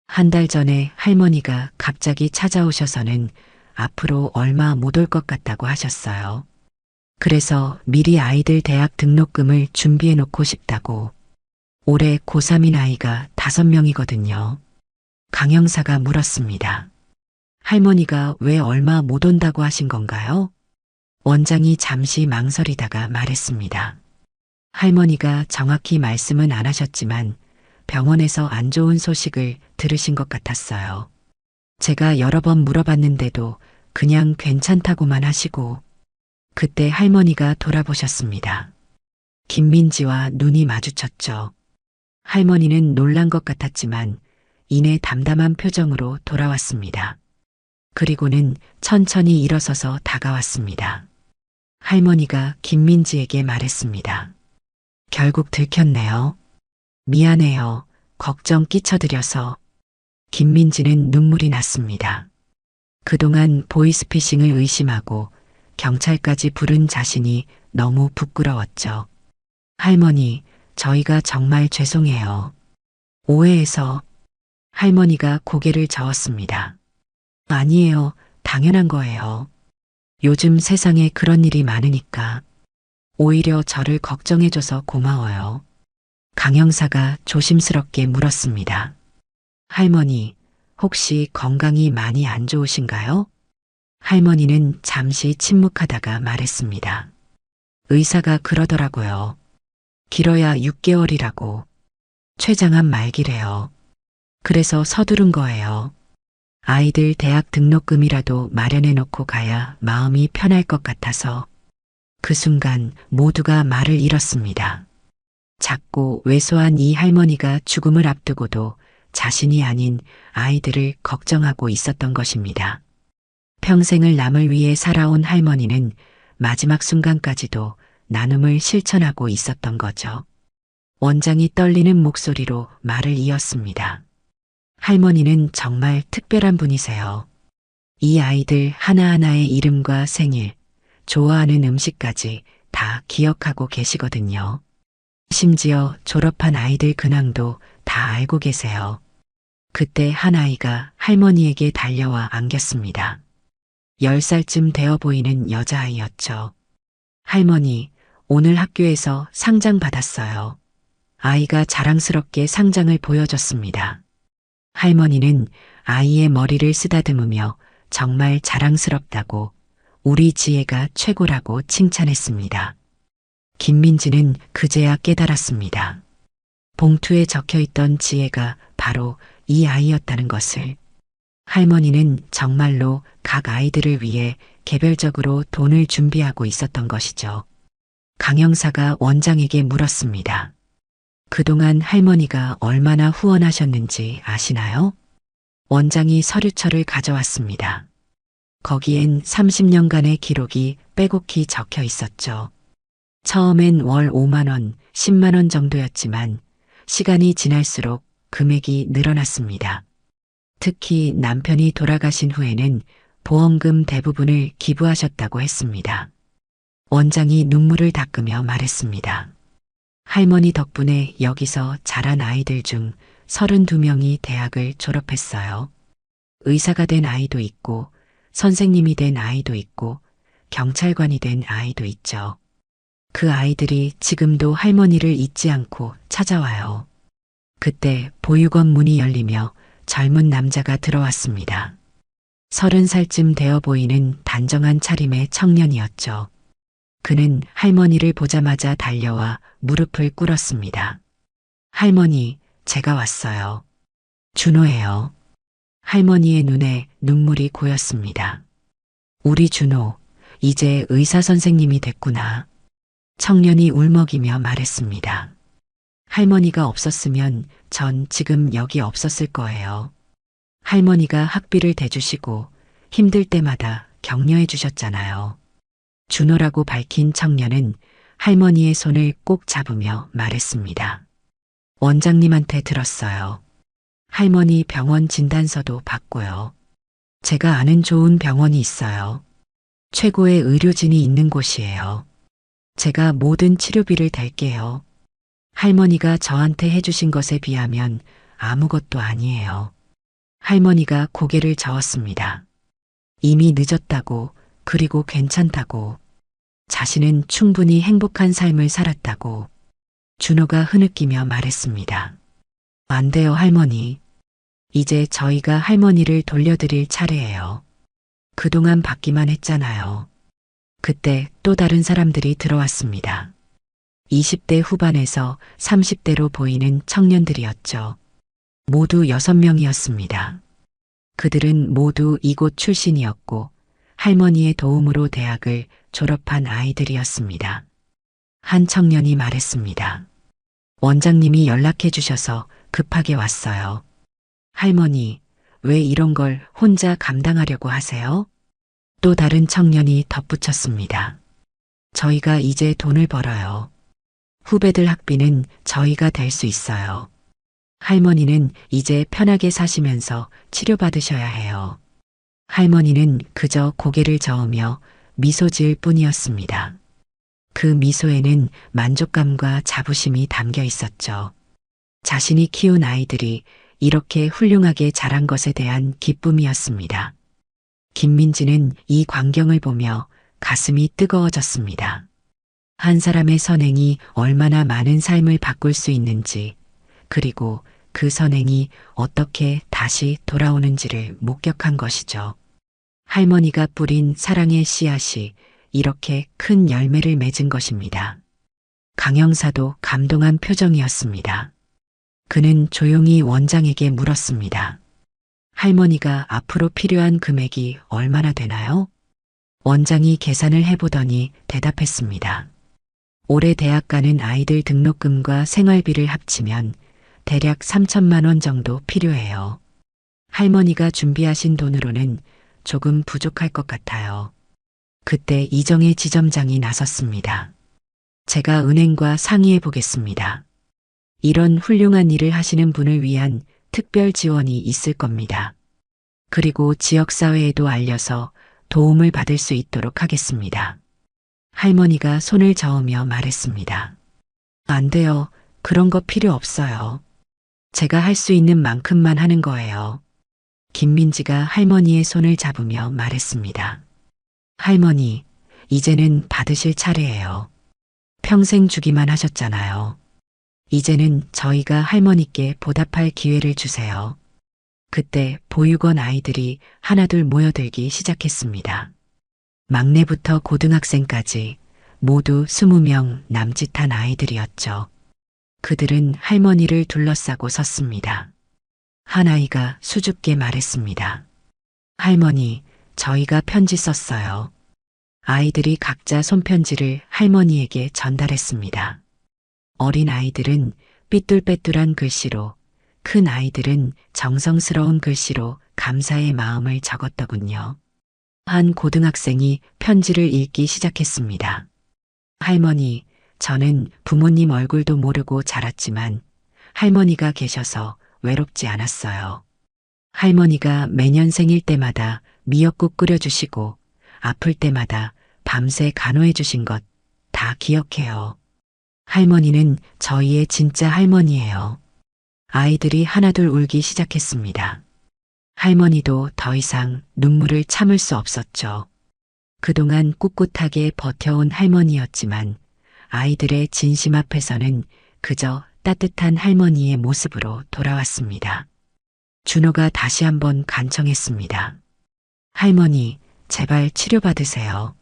한 달 전에 할머니가 갑자기 찾아오셔서는 앞으로 얼마 못 올 것 같다고 하셨어요. 그래서 미리 아이들 대학 등록금을 준비해 놓고 싶다고. 올해 고3인 아이가 5명이거든요. 강 형사가 물었습니다. 할머니가 왜 얼마 못 온다고 하신 건가요? 원장이 잠시 망설이다가 말했습니다. 할머니가 정확히 말씀은 안 하셨지만 병원에서 안 좋은 소식을 들으신 것 같았어요. 제가 여러 번 물어봤는데도 그냥 괜찮다고만 하시고. 그때 할머니가 돌아보셨습니다. 김민지와 눈이 마주쳤죠. 할머니는 놀란 것 같았지만 이내 담담한 표정으로 돌아왔습니다. 그리고는 천천히 일어서서 다가왔습니다. 할머니가 김민지에게 말했습니다. 결국 들켰네요. 미안해요. 걱정 끼쳐드려서. 김민지는 눈물이 났습니다. 그동안 보이스피싱을 의심하고 경찰까지 부른 자신이 너무 부끄러웠죠. 할머니, 저희가 정말 죄송해요. 오해해서. 할머니가 고개를 저었습니다. 아니에요. 당연한 거예요. 요즘 세상에 그런 일이 많으니까. 오히려 저를 걱정해줘서 고마워요. 강 형사가 조심스럽게 물었습니다. 할머니, 혹시 건강이 많이 안 좋으신가요? 할머니는 잠시 침묵하다가 말했습니다. 의사가 그러더라고요. 길어야 6개월이라고. 췌장암 말기래요. 그래서 서두른 거예요. 아이들 대학 등록금이라도 마련해 놓고 가야 마음이 편할 것 같아서. 그 순간 모두가 말을 잃었습니다. 작고 왜소한 이 할머니가 죽음을 앞두고도 자신이 아닌 아이들을 걱정하고 있었던 것입니다. 평생을 남을 위해 살아온 할머니는 마지막 순간까지도 나눔을 실천하고 있었던 거죠. 원장이 떨리는 목소리로 말을 이었습니다. 할머니는 정말 특별한 분이세요. 이 아이들 하나하나의 이름과 생일, 좋아하는 음식까지 다 기억하고 계시거든요. 심지어 졸업한 아이들 근황도 다 알고 계세요. 그때 한 아이가 할머니에게 달려와 안겼습니다. 10살쯤 되어 보이는 여자아이였죠. 할머니, 오늘 학교에서 상장 받았어요. 아이가 자랑스럽게 상장을 보여줬습니다. 할머니는 아이의 머리를 쓰다듬으며 정말 자랑스럽다고 우리 지혜가 최고라고 칭찬했습니다. 김민지는 그제야 깨달았습니다. 봉투에 적혀있던 지혜가 바로 이 아이였다는 것을. 할머니는 정말로 각 아이들을 위해 개별적으로 돈을 준비하고 있었던 것이죠. 강 형사가 원장에게 물었습니다. 그동안 할머니가 얼마나 후원하셨는지 아시나요? 원장이 서류철을 가져왔습니다. 거기엔 30년간의 기록이 빼곡히 적혀 있었죠. 처음엔 월 5만 원, 10만 원 정도였지만 시간이 지날수록 금액이 늘어났습니다. 특히 남편이 돌아가신 후에는 보험금 대부분을 기부하셨다고 했습니다. 원장이 눈물을 닦으며 말했습니다. 할머니 덕분에 여기서 자란 아이들 중 32명이 대학을 졸업했어요. 의사가 된 아이도 있고 선생님이 된 아이도 있고 경찰관이 된 아이도 있죠. 그 아이들이 지금도 할머니를 잊지 않고 찾아와요. 그때 보육원 문이 열리며 젊은 남자가 들어왔습니다. 30살쯤 되어 보이는 단정한 차림의 청년이었죠. 그는 할머니를 보자마자 달려와 무릎을 꿇었습니다. 할머니, 제가 왔어요. 준호예요. 할머니의 눈에 눈물이 고였습니다. 우리 준호, 이제 의사 선생님이 됐구나. 청년이 울먹이며 말했습니다. 할머니가 없었으면 전 지금 여기 없었을 거예요. 할머니가 학비를 대주시고 힘들 때마다 격려해 주셨잖아요. 준호라고 밝힌 청년은 할머니의 손을 꼭 잡으며 말했습니다. 원장님한테 들었어요. 할머니 병원 진단서도 받고요. 제가 아는 좋은 병원이 있어요. 최고의 의료진이 있는 곳이에요. 제가 모든 치료비를 댈게요. 할머니가 저한테 해주신 것에 비하면 아무것도 아니에요. 할머니가 고개를 저었습니다. 이미 늦었다고, 그리고 괜찮다고, 자신은 충분히 행복한 삶을 살았다고. 준호가 흐느끼며 말했습니다. 안 돼요, 할머니. 이제 저희가 할머니를 돌려드릴 차례예요. 그동안 받기만 했잖아요. 그때 또 다른 사람들이 들어왔습니다. 20대 후반에서 30대로 보이는 청년들이었죠. 모두 6명이었습니다. 그들은 모두 이곳 출신이었고 할머니의 도움으로 대학을 졸업한 아이들이었습니다. 한 청년이 말했습니다. 원장님이 연락해 주셔서 급하게 왔어요. 할머니, 왜 이런 걸 혼자 감당하려고 하세요? 또 다른 청년이 덧붙였습니다. 저희가 이제 돈을 벌어요. 후배들 학비는 저희가 댈 수 있어요. 할머니는 이제 편하게 사시면서 치료받으셔야 해요. 할머니는 그저 고개를 저으며 미소 지을 뿐이었습니다. 그 미소에는 만족감과 자부심이 담겨 있었죠. 자신이 키운 아이들이 이렇게 훌륭하게 자란 것에 대한 기쁨이었습니다. 김민지는 이 광경을 보며 가슴이 뜨거워졌습니다. 한 사람의 선행이 얼마나 많은 삶을 바꿀 수 있는지, 그리고 그 선행이 어떻게 다시 돌아오는지를 목격한 것이죠. 할머니가 뿌린 사랑의 씨앗이 이렇게 큰 열매를 맺은 것입니다. 강영사도 감동한 표정이었습니다. 그는 조용히 원장에게 물었습니다. 할머니가 앞으로 필요한 금액이 얼마나 되나요? 원장이 계산을 해보더니 대답했습니다. 올해 대학 가는 아이들 등록금과 생활비를 합치면 대략 3천만 원 정도 필요해요. 할머니가 준비하신 돈으로는 조금 부족할 것 같아요. 그때 이정혜 지점장이 나섰습니다. 제가 은행과 상의해 보겠습니다. 이런 훌륭한 일을 하시는 분을 위한 특별 지원이 있을 겁니다. 그리고 지역사회에도 알려서 도움을 받을 수 있도록 하겠습니다. 할머니가 손을 저으며 말했습니다. 안 돼요. 그런 거 필요 없어요. 제가 할 수 있는 만큼만 하는 거예요. 김민지가 할머니의 손을 잡으며 말했습니다. 할머니, 이제는 받으실 차례예요. 평생 주기만 하셨잖아요. 이제는 저희가 할머니께 보답할 기회를 주세요. 그때 보육원 아이들이 하나둘 모여들기 시작했습니다. 막내부터 고등학생까지 모두 20명 남짓한 아이들이었죠. 그들은 할머니를 둘러싸고 섰습니다. 한 아이가 수줍게 말했습니다. 할머니, 저희가 편지 썼어요. 아이들이 각자 손편지를 할머니에게 전달했습니다. 어린 아이들은 삐뚤빼뚤한 글씨로, 큰 아이들은 정성스러운 글씨로 감사의 마음을 적었더군요. 한 고등학생이 편지를 읽기 시작했습니다. 할머니, 저는 부모님 얼굴도 모르고 자랐지만 할머니가 계셔서 외롭지 않았어요. 할머니가 매년 생일 때마다 미역국 끓여주시고 아플 때마다 밤새 간호해 주신 것 다 기억해요. 할머니는 저희의 진짜 할머니예요. 아이들이 하나둘 울기 시작했습니다. 할머니도 더 이상 눈물을 참을 수 없었죠. 그동안 꿋꿋하게 버텨온 할머니였지만 아이들의 진심 앞에서는 그저 따뜻한 할머니의 모습으로 돌아왔습니다. 준호가 다시 한번 간청했습니다. 할머니, 제발 치료받으세요.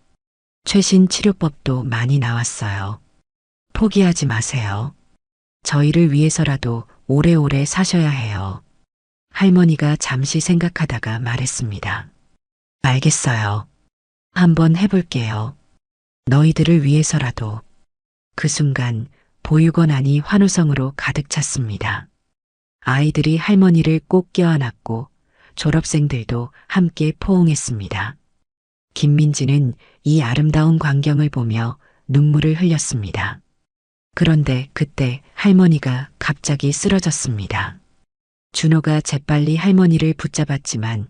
최신 치료법도 많이 나왔어요. 포기하지 마세요. 저희를 위해서라도 오래오래 사셔야 해요. 할머니가 잠시 생각하다가 말했습니다. 알겠어요. 한번 해볼게요. 너희들을 위해서라도. 그 순간 보육원 안이 환호성으로 가득 찼습니다. 아이들이 할머니를 꼭 껴안았고 졸업생들도 함께 포옹했습니다. 김민지는 이 아름다운 광경을 보며 눈물을 흘렸습니다. 그런데 그때 할머니가 갑자기 쓰러졌습니다. 준호가 재빨리 할머니를 붙잡았지만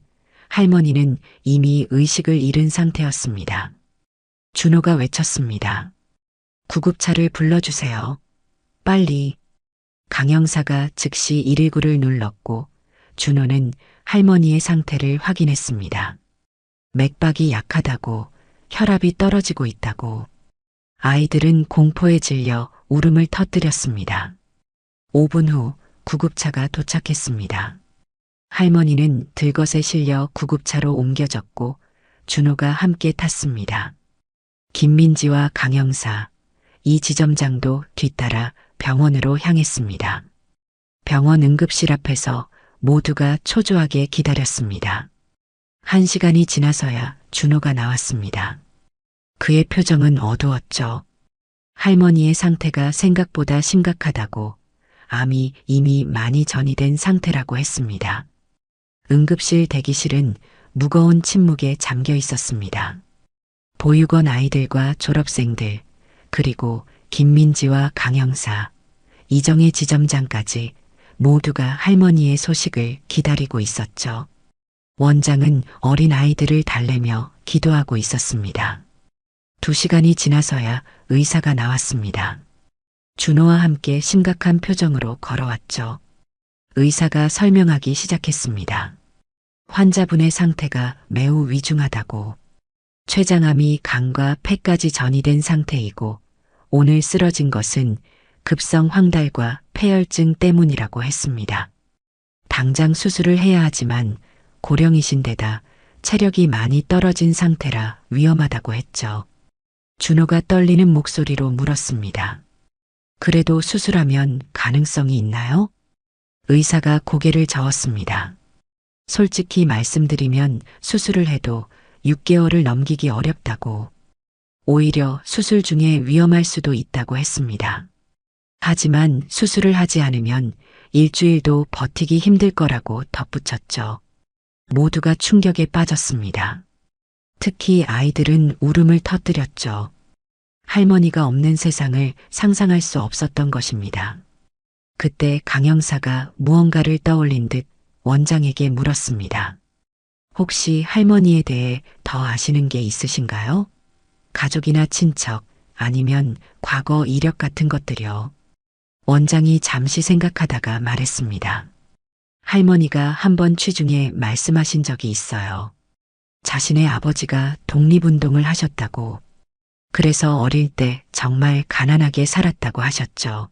할머니는 이미 의식을 잃은 상태였습니다. 준호가 외쳤습니다. 구급차를 불러주세요. 빨리. 강영사가 즉시 119를 눌렀고 준호는 할머니의 상태를 확인했습니다. 맥박이 약하다고, 혈압이 떨어지고 있다고. 아이들은 공포에 질려 울음을 터뜨렸습니다. 5분 후 구급차가 도착했습니다. 할머니는 들것에 실려 구급차로 옮겨졌고 준호가 함께 탔습니다. 김민지와 강영사, 이 지점장도 뒤따라 병원으로 향했습니다. 병원 응급실 앞에서 모두가 초조하게 기다렸습니다. 1시간이 지나서야 준호가 나왔습니다. 그의 표정은 어두웠죠. 할머니의 상태가 생각보다 심각하다고, 암이 이미 많이 전이된 상태라고 했습니다. 응급실 대기실은 무거운 침묵에 잠겨 있었습니다. 보육원 아이들과 졸업생들, 그리고 김민지와 강영사, 이정혜 지점장까지 모두가 할머니의 소식을 기다리고 있었죠. 원장은 어린 아이들을 달래며 기도하고 있었습니다. 2시간이 지나서야 의사가 나왔습니다. 준호와 함께 심각한 표정으로 걸어왔죠. 의사가 설명하기 시작했습니다. 환자분의 상태가 매우 위중하다고, 췌장암이 간과 폐까지 전이된 상태이고 오늘 쓰러진 것은 급성 황달과 폐혈증 때문이라고 했습니다. 당장 수술을 해야 하지만 고령이신 데다 체력이 많이 떨어진 상태라 위험하다고 했죠. 준호가 떨리는 목소리로 물었습니다. 그래도 수술하면 가능성이 있나요? 의사가 고개를 저었습니다. 솔직히 말씀드리면 수술을 해도 6개월을 넘기기 어렵다고, 오히려 수술 중에 위험할 수도 있다고 했습니다. 하지만 수술을 하지 않으면 일주일도 버티기 힘들 거라고 덧붙였죠. 모두가 충격에 빠졌습니다. 특히 아이들은 울음을 터뜨렸죠. 할머니가 없는 세상을 상상할 수 없었던 것입니다. 그때 강 형사가 무언가를 떠올린 듯 원장에게 물었습니다. 혹시 할머니에 대해 더 아시는 게 있으신가요? 가족이나 친척, 아니면 과거 이력 같은 것들이요. 원장이 잠시 생각하다가 말했습니다. 할머니가 한번 취중에 말씀하신 적이 있어요. 자신의 아버지가 독립운동을 하셨다고, 그래서 어릴 때 정말 가난하게 살았다고 하셨죠.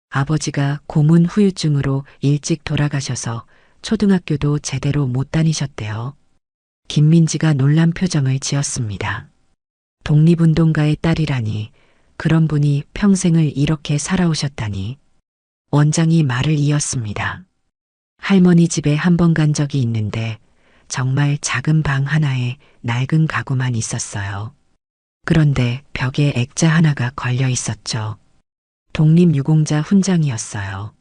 아버지가 고문 후유증으로 일찍 돌아가셔서 초등학교도 제대로 못 다니셨대요. 김민지가 놀란 표정을 지었습니다. 독립운동가의 딸이라니, 그런 분이 평생을 이렇게 살아오셨다니. 원장이 말을 이었습니다. 할머니 집에 한 번 간 적이 있는데 정말 작은 방 하나에 낡은 가구만 있었어요. 그런데 벽에 액자 하나가 걸려 있었죠. 독립유공자 훈장이었어요.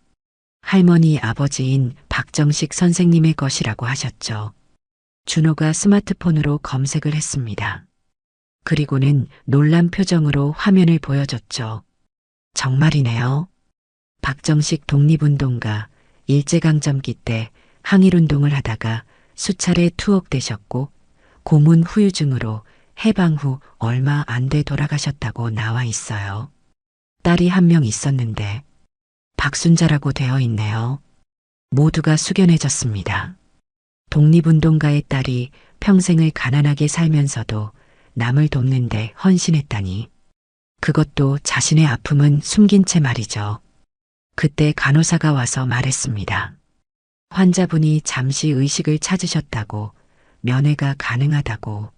할머니 아버지인 박정식 선생님의 것이라고 하셨죠. 준호가 스마트폰으로 검색을 했습니다. 그리고는 놀란 표정으로 화면을 보여줬죠. 정말이네요. 박정식 독립운동가, 일제강점기 때 항일운동을 하다가 수차례 투옥되셨고 고문 후유증으로 해방 후 얼마 안 돼 돌아가셨다고 나와 있어요. 딸이 한 명 있었는데 박순자라고 되어 있네요. 모두가 숙연해졌습니다. 독립운동가의 딸이 평생을 가난하게 살면서도 남을 돕는데 헌신했다니. 그것도 자신의 아픔은 숨긴 채 말이죠. 그때 간호사가 와서 말했습니다. 환자분이 잠시 의식을 찾으셨다고, 면회가 가능하다고.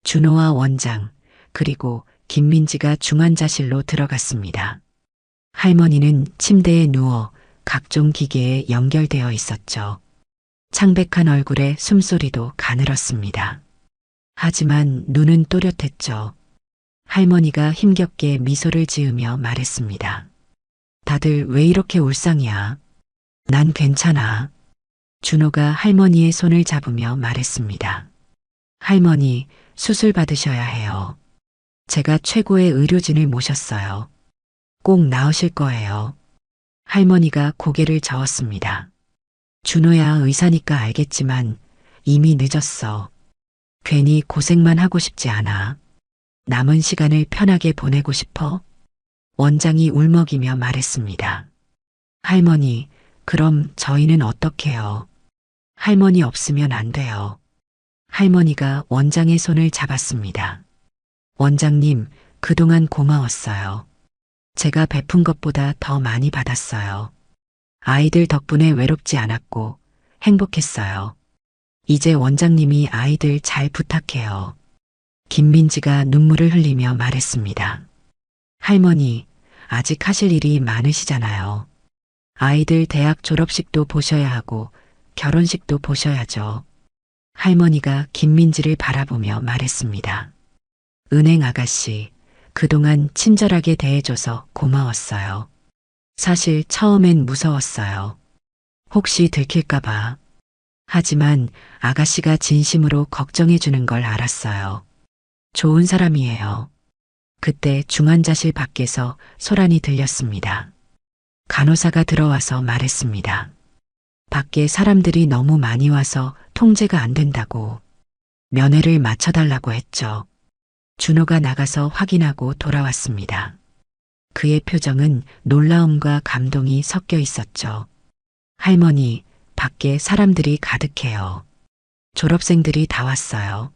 준호와 원장, 그리고 김민지가 중환자실로 들어갔습니다. 할머니는 침대에 누워 각종 기계에 연결되어 있었죠. 창백한 얼굴에 숨소리도 가늘었습니다. 하지만 눈은 또렷했죠. 할머니가 힘겹게 미소를 지으며 말했습니다. 다들 왜 이렇게 울상이야? 난 괜찮아. 준호가 할머니의 손을 잡으며 말했습니다. 할머니, 수술 받으셔야 해요. 제가 최고의 의료진을 모셨어요. 꼭 나으실 거예요. 할머니가 고개를 저었습니다. 준호야, 의사니까 알겠지만 이미 늦었어. 괜히 고생만 하고 싶지 않아. 남은 시간을 편하게 보내고 싶어? 원장이 울먹이며 말했습니다. 할머니, 그럼 저희는 어떡해요? 할머니 없으면 안 돼요. 할머니가 원장의 손을 잡았습니다. 원장님, 그동안 고마웠어요. 제가 베푼 것보다 더 많이 받았어요. 아이들 덕분에 외롭지 않았고 행복했어요. 이제 원장님이 아이들 잘 부탁해요. 김민지가 눈물을 흘리며 말했습니다. 할머니, 아직 하실 일이 많으시잖아요. 아이들 대학 졸업식도 보셔야 하고 결혼식도 보셔야죠. 할머니가 김민지를 바라보며 말했습니다. 은행 아가씨, 그동안 친절하게 대해줘서 고마웠어요. 사실 처음엔 무서웠어요. 혹시 들킬까봐. 하지만 아가씨가 진심으로 걱정해주는 걸 알았어요. 좋은 사람이에요. 그때 중환자실 밖에서 소란이 들렸습니다. 간호사가 들어와서 말했습니다. 밖에 사람들이 너무 많이 와서 통제가 안 된다고. 면회를 맞춰달라고 했죠. 준호가 나가서 확인하고 돌아왔습니다. 그의 표정은 놀라움과 감동이 섞여 있었죠. 할머니, 밖에 사람들이 가득해요. 졸업생들이 다 왔어요.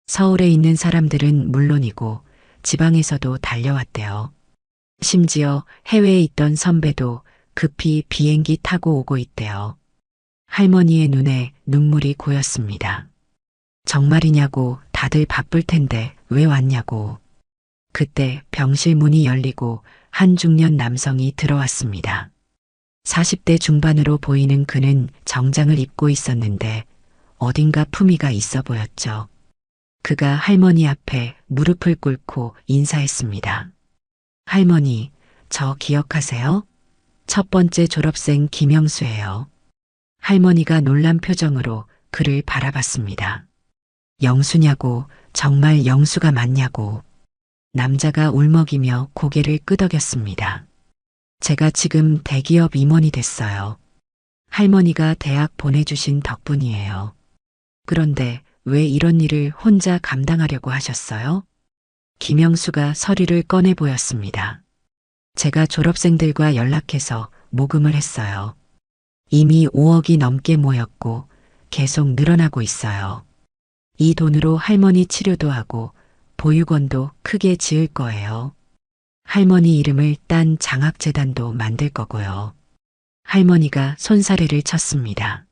서울에 있는 사람들은 물론이고 지방에서도 달려왔대요. 심지어 해외에 있던 선배도 급히 비행기 타고 오고 있대요. 할머니의 눈에 눈물이 고였습니다. 정말이냐고, 다들 바쁠 텐데 왜 왔냐고. 그때 병실 문이 열리고 한 중년 남성이 들어왔습니다. 40대 중반으로 보이는 그는 정장을 입고 있었는데 어딘가 품위가 있어 보였죠. 그가 할머니 앞에 무릎을 꿇고 인사했습니다. 할머니, 저 기억하세요? 첫 번째 졸업생 김영수예요. 할머니가 놀란 표정으로 그를 바라봤습니다. 영수냐고, 정말 영수가 맞냐고. 남자가 울먹이며 고개를 끄덕였습니다. 제가 지금 대기업 임원이 됐어요. 할머니가 대학 보내주신 덕분이에요. 그런데 왜 이런 일을 혼자 감당하려고 하셨어요? 김영수가 서류를 꺼내 보였습니다. 제가 졸업생들과 연락해서 모금을 했어요. 이미 5억이 넘게 모였고 계속 늘어나고 있어요. 이 돈으로 할머니 치료도 하고 보육원도 크게 지을 거예요. 할머니 이름을 딴 장학재단도 만들 거고요. 할머니가 손사래를 쳤습니다.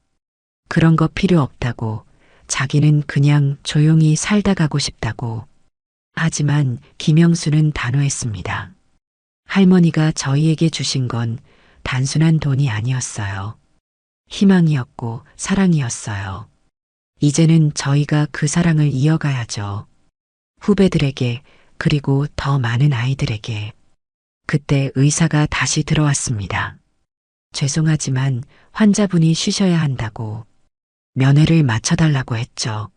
그런 거 필요 없다고, 자기는 그냥 조용히 살다 가고 싶다고. 하지만 김영수는 단호했습니다. 할머니가 저희에게 주신 건 단순한 돈이 아니었어요. 희망이었고 사랑이었어요. 이제는 저희가 그 사랑을 이어가야죠. 후배들에게, 그리고 더 많은 아이들에게. 그때 의사가 다시 들어왔습니다. 죄송하지만 환자분이 쉬셔야 한다고. 면회를 마쳐달라고 했죠.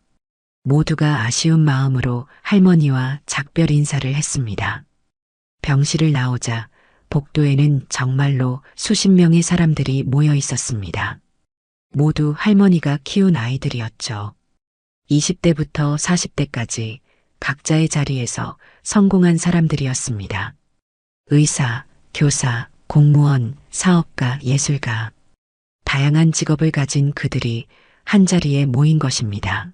모두가 아쉬운 마음으로 할머니와 작별 인사를 했습니다. 병실을 나오자 복도에는 정말로 수십 명의 사람들이 모여 있었습니다. 모두 할머니가 키운 아이들이었죠. 20대부터 40대까지 각자의 자리에서 성공한 사람들이었습니다. 의사, 교사, 공무원, 사업가, 예술가. 다양한 직업을 가진 그들이 한자리에 모인 것입니다.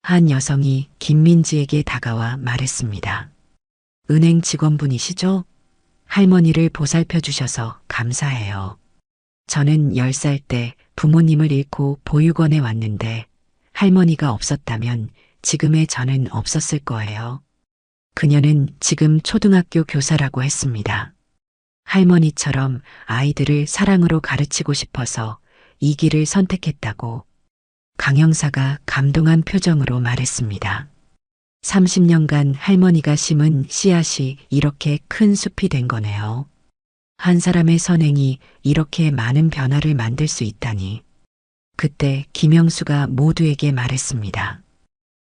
한 여성이 김민지에게 다가와 말했습니다. 은행 직원분이시죠? 할머니를 보살펴 주셔서 감사해요. 저는 10살 때 부모님을 잃고 보육원에 왔는데 할머니가 없었다면 지금의 저는 없었을 거예요. 그녀는 지금 초등학교 교사라고 했습니다. 할머니처럼 아이들을 사랑으로 가르치고 싶어서 이 길을 선택했다고. 강 형사가 감동한 표정으로 말했습니다. 30년간 할머니가 심은 씨앗이 이렇게 큰 숲이 된 거네요. 한 사람의 선행이 이렇게 많은 변화를 만들 수 있다니. 그때 김영수가 모두에게 말했습니다.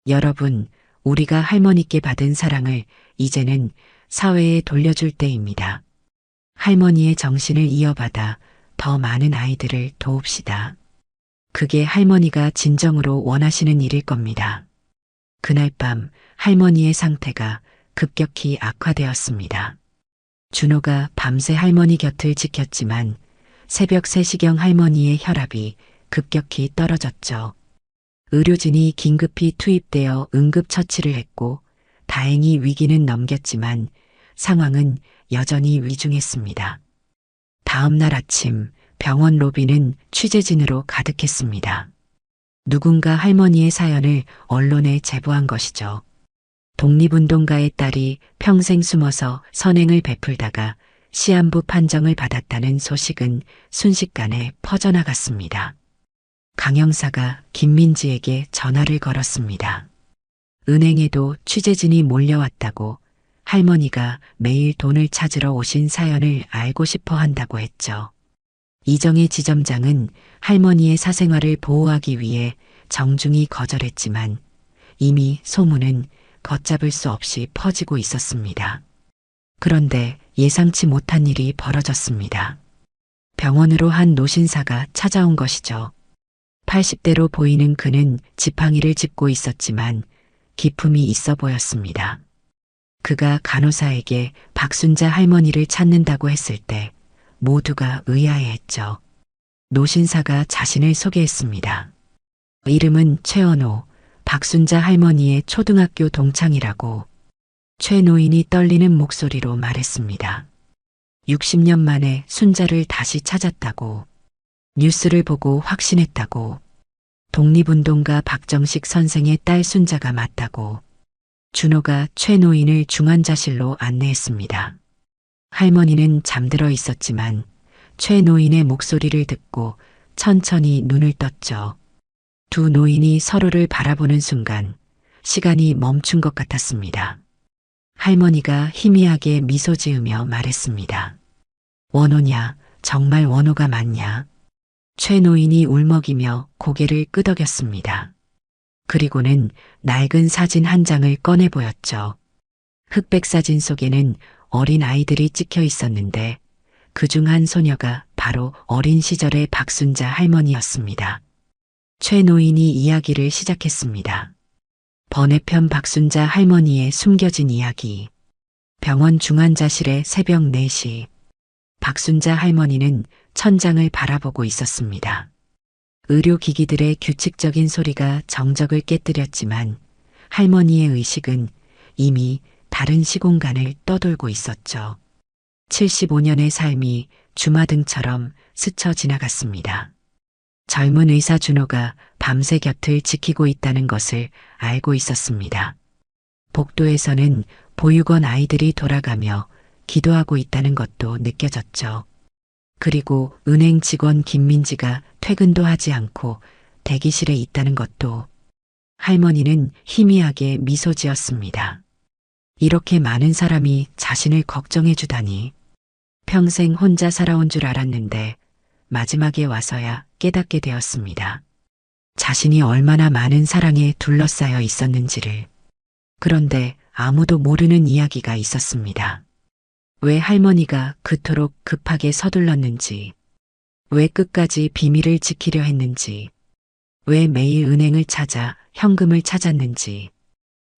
여러분, 우리가 할머니께 받은 사랑을 이제는 사회에 돌려줄 때입니다. 할머니의 정신을 이어받아 더 많은 아이들을 도웁시다. 그게 할머니가 진정으로 원하시는 일일 겁니다. 그날 밤 할머니의 상태가 급격히 악화되었습니다. 준호가 밤새 할머니 곁을 지켰지만 새벽 3시경 할머니의 혈압이 급격히 떨어졌죠. 의료진이 긴급히 투입되어 응급처치를 했고 다행히 위기는 넘겼지만 상황은 여전히 위중했습니다. 다음 날 아침 병원 로비는 취재진으로 가득했습니다. 누군가 할머니의 사연을 언론에 제보한 것이죠. 독립운동가의 딸이 평생 숨어서 선행을 베풀다가 시한부 판정을 받았다는 소식은 순식간에 퍼져나갔습니다. 강 형사가 김민지에게 전화를 걸었습니다. 은행에도 취재진이 몰려왔다고, 할머니가 매일 돈을 찾으러 오신 사연을 알고 싶어 한다고 했죠. 이정의 지점장은 할머니의 사생활을 보호하기 위해 정중히 거절했지만 이미 소문은 걷잡을 수 없이 퍼지고 있었습니다. 그런데 예상치 못한 일이 벌어졌습니다. 병원으로 한 노신사가 찾아온 것이죠. 80대로 보이는 그는 지팡이를 짚고 있었지만 기품이 있어 보였습니다. 그가 간호사에게 박순자 할머니를 찾는다고 했을 때 모두가 의아해했죠. 노신사가 자신을 소개했습니다. 이름은 최언호, 박순자 할머니의 초등학교 동창이라고. 최 노인이 떨리는 목소리로 말했습니다. 60년 만에 순자를 다시 찾았다고. 뉴스를 보고 확신했다고. 독립운동가 박정식 선생의 딸 순자가 맞다고 준호가 최 노인을 중환자실로 안내했습니다. 할머니는 잠들어 있었지만 최 노인의 목소리를 듣고 천천히 눈을 떴죠. 두 노인이 서로를 바라보는 순간 시간이 멈춘 것 같았습니다. 할머니가 희미하게 미소 지으며 말했습니다. 원호냐, 정말 원호가 맞냐? 최 노인이 울먹이며 고개를 끄덕였습니다. 그리고는 낡은 사진 한 장을 꺼내 보였죠. 흑백 사진 속에는 어린 아이들이 찍혀 있었는데 그중 한 소녀가 바로 어린 시절의 박순자 할머니였습니다. 최 노인이 이야기를 시작했습니다. 번외편 박순자 할머니의 숨겨진 이야기. 병원 중환자실의 새벽 4시. 박순자 할머니는 천장을 바라보고 있었습니다. 의료기기들의 규칙적인 소리가 정적을 깨뜨렸지만 할머니의 의식은 이미 다른 시공간을 떠돌고 있었죠. 75년의 삶이 주마등처럼 스쳐 지나갔습니다. 젊은 의사 준호가 밤새 곁을 지키고 있다는 것을 알고 있었습니다. 복도에서는 보육원 아이들이 돌아가며 기도하고 있다는 것도 느껴졌죠. 그리고 은행 직원 김민지가 퇴근도 하지 않고 대기실에 있다는 것도. 할머니는 희미하게 미소 지었습니다. 이렇게 많은 사람이 자신을 걱정해 주다니. 평생 혼자 살아온 줄 알았는데 마지막에 와서야 깨닫게 되었습니다. 자신이 얼마나 많은 사랑에 둘러싸여 있었는지를. 그런데 아무도 모르는 이야기가 있었습니다. 왜 할머니가 그토록 급하게 서둘렀는지, 왜 끝까지 비밀을 지키려 했는지, 왜 매일 은행을 찾아 현금을 찾았는지,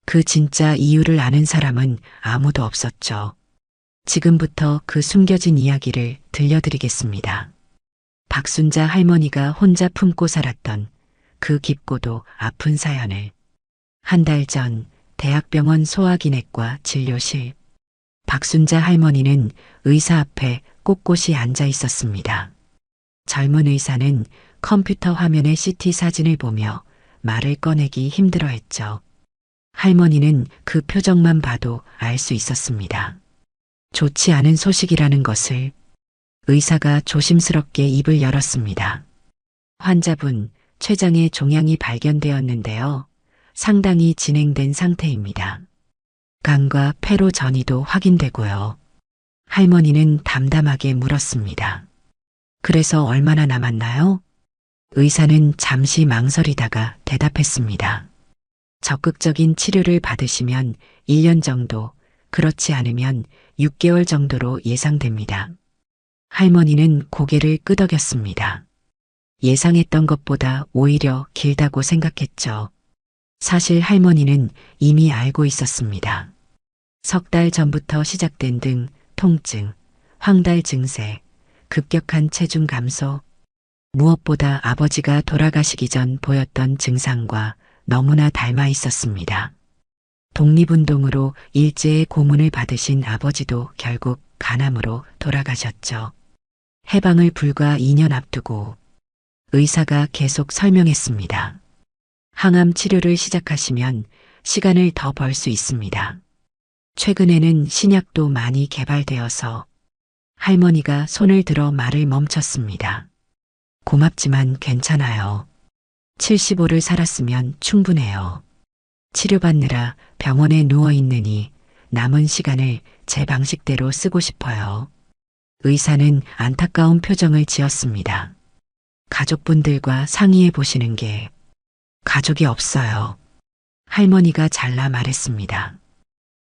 그 진짜 이유를 아는 사람은 아무도 없었죠. 지금부터 그 숨겨진 이야기를 들려드리겠습니다. 박순자 할머니가 혼자 품고 살았던 그 깊고도 아픈 사연을. 한 달 전 대학병원 소아기내과 진료실. 박순자 할머니는 의사 앞에 꼿꼿이 앉아 있었습니다. 젊은 의사는 컴퓨터 화면의 CT 사진을 보며 말을 꺼내기 힘들어했죠. 할머니는 그 표정만 봐도 알 수 있었습니다. 좋지 않은 소식이라는 것을. 의사가 조심스럽게 입을 열었습니다. 환자분, 췌장에 종양이 발견되었는데요. 상당히 진행된 상태입니다. 간과 폐로 전이도 확인되고요. 할머니는 담담하게 물었습니다. 그래서 얼마나 남았나요? 의사는 잠시 망설이다가 대답했습니다. 적극적인 치료를 받으시면 1년 정도, 그렇지 않으면 6개월 정도로 예상됩니다. 할머니는 고개를 끄덕였습니다. 예상했던 것보다 오히려 길다고 생각했죠. 사실 할머니는 이미 알고 있었습니다. 석 달 전부터 시작된 등, 통증, 황달 증세, 급격한 체중 감소, 무엇보다 아버지가 돌아가시기 전 보였던 증상과 너무나 닮아 있었습니다. 독립운동으로 일제의 고문을 받으신 아버지도 결국 간암으로 돌아가셨죠. 해방을 불과 2년 앞두고. 의사가 계속 설명했습니다. 항암 치료를 시작하시면 시간을 더 벌 수 있습니다. 최근에는 신약도 많이 개발되어서. 할머니가 손을 들어 말을 멈췄습니다. 고맙지만 괜찮아요. 75를 살았으면 충분해요. 치료받느라 병원에 누워있느니 남은 시간을 제 방식대로 쓰고 싶어요. 의사는 안타까운 표정을 지었습니다. 가족분들과 상의해 보시는 게. 가족이 없어요. 할머니가 잘라 말했습니다.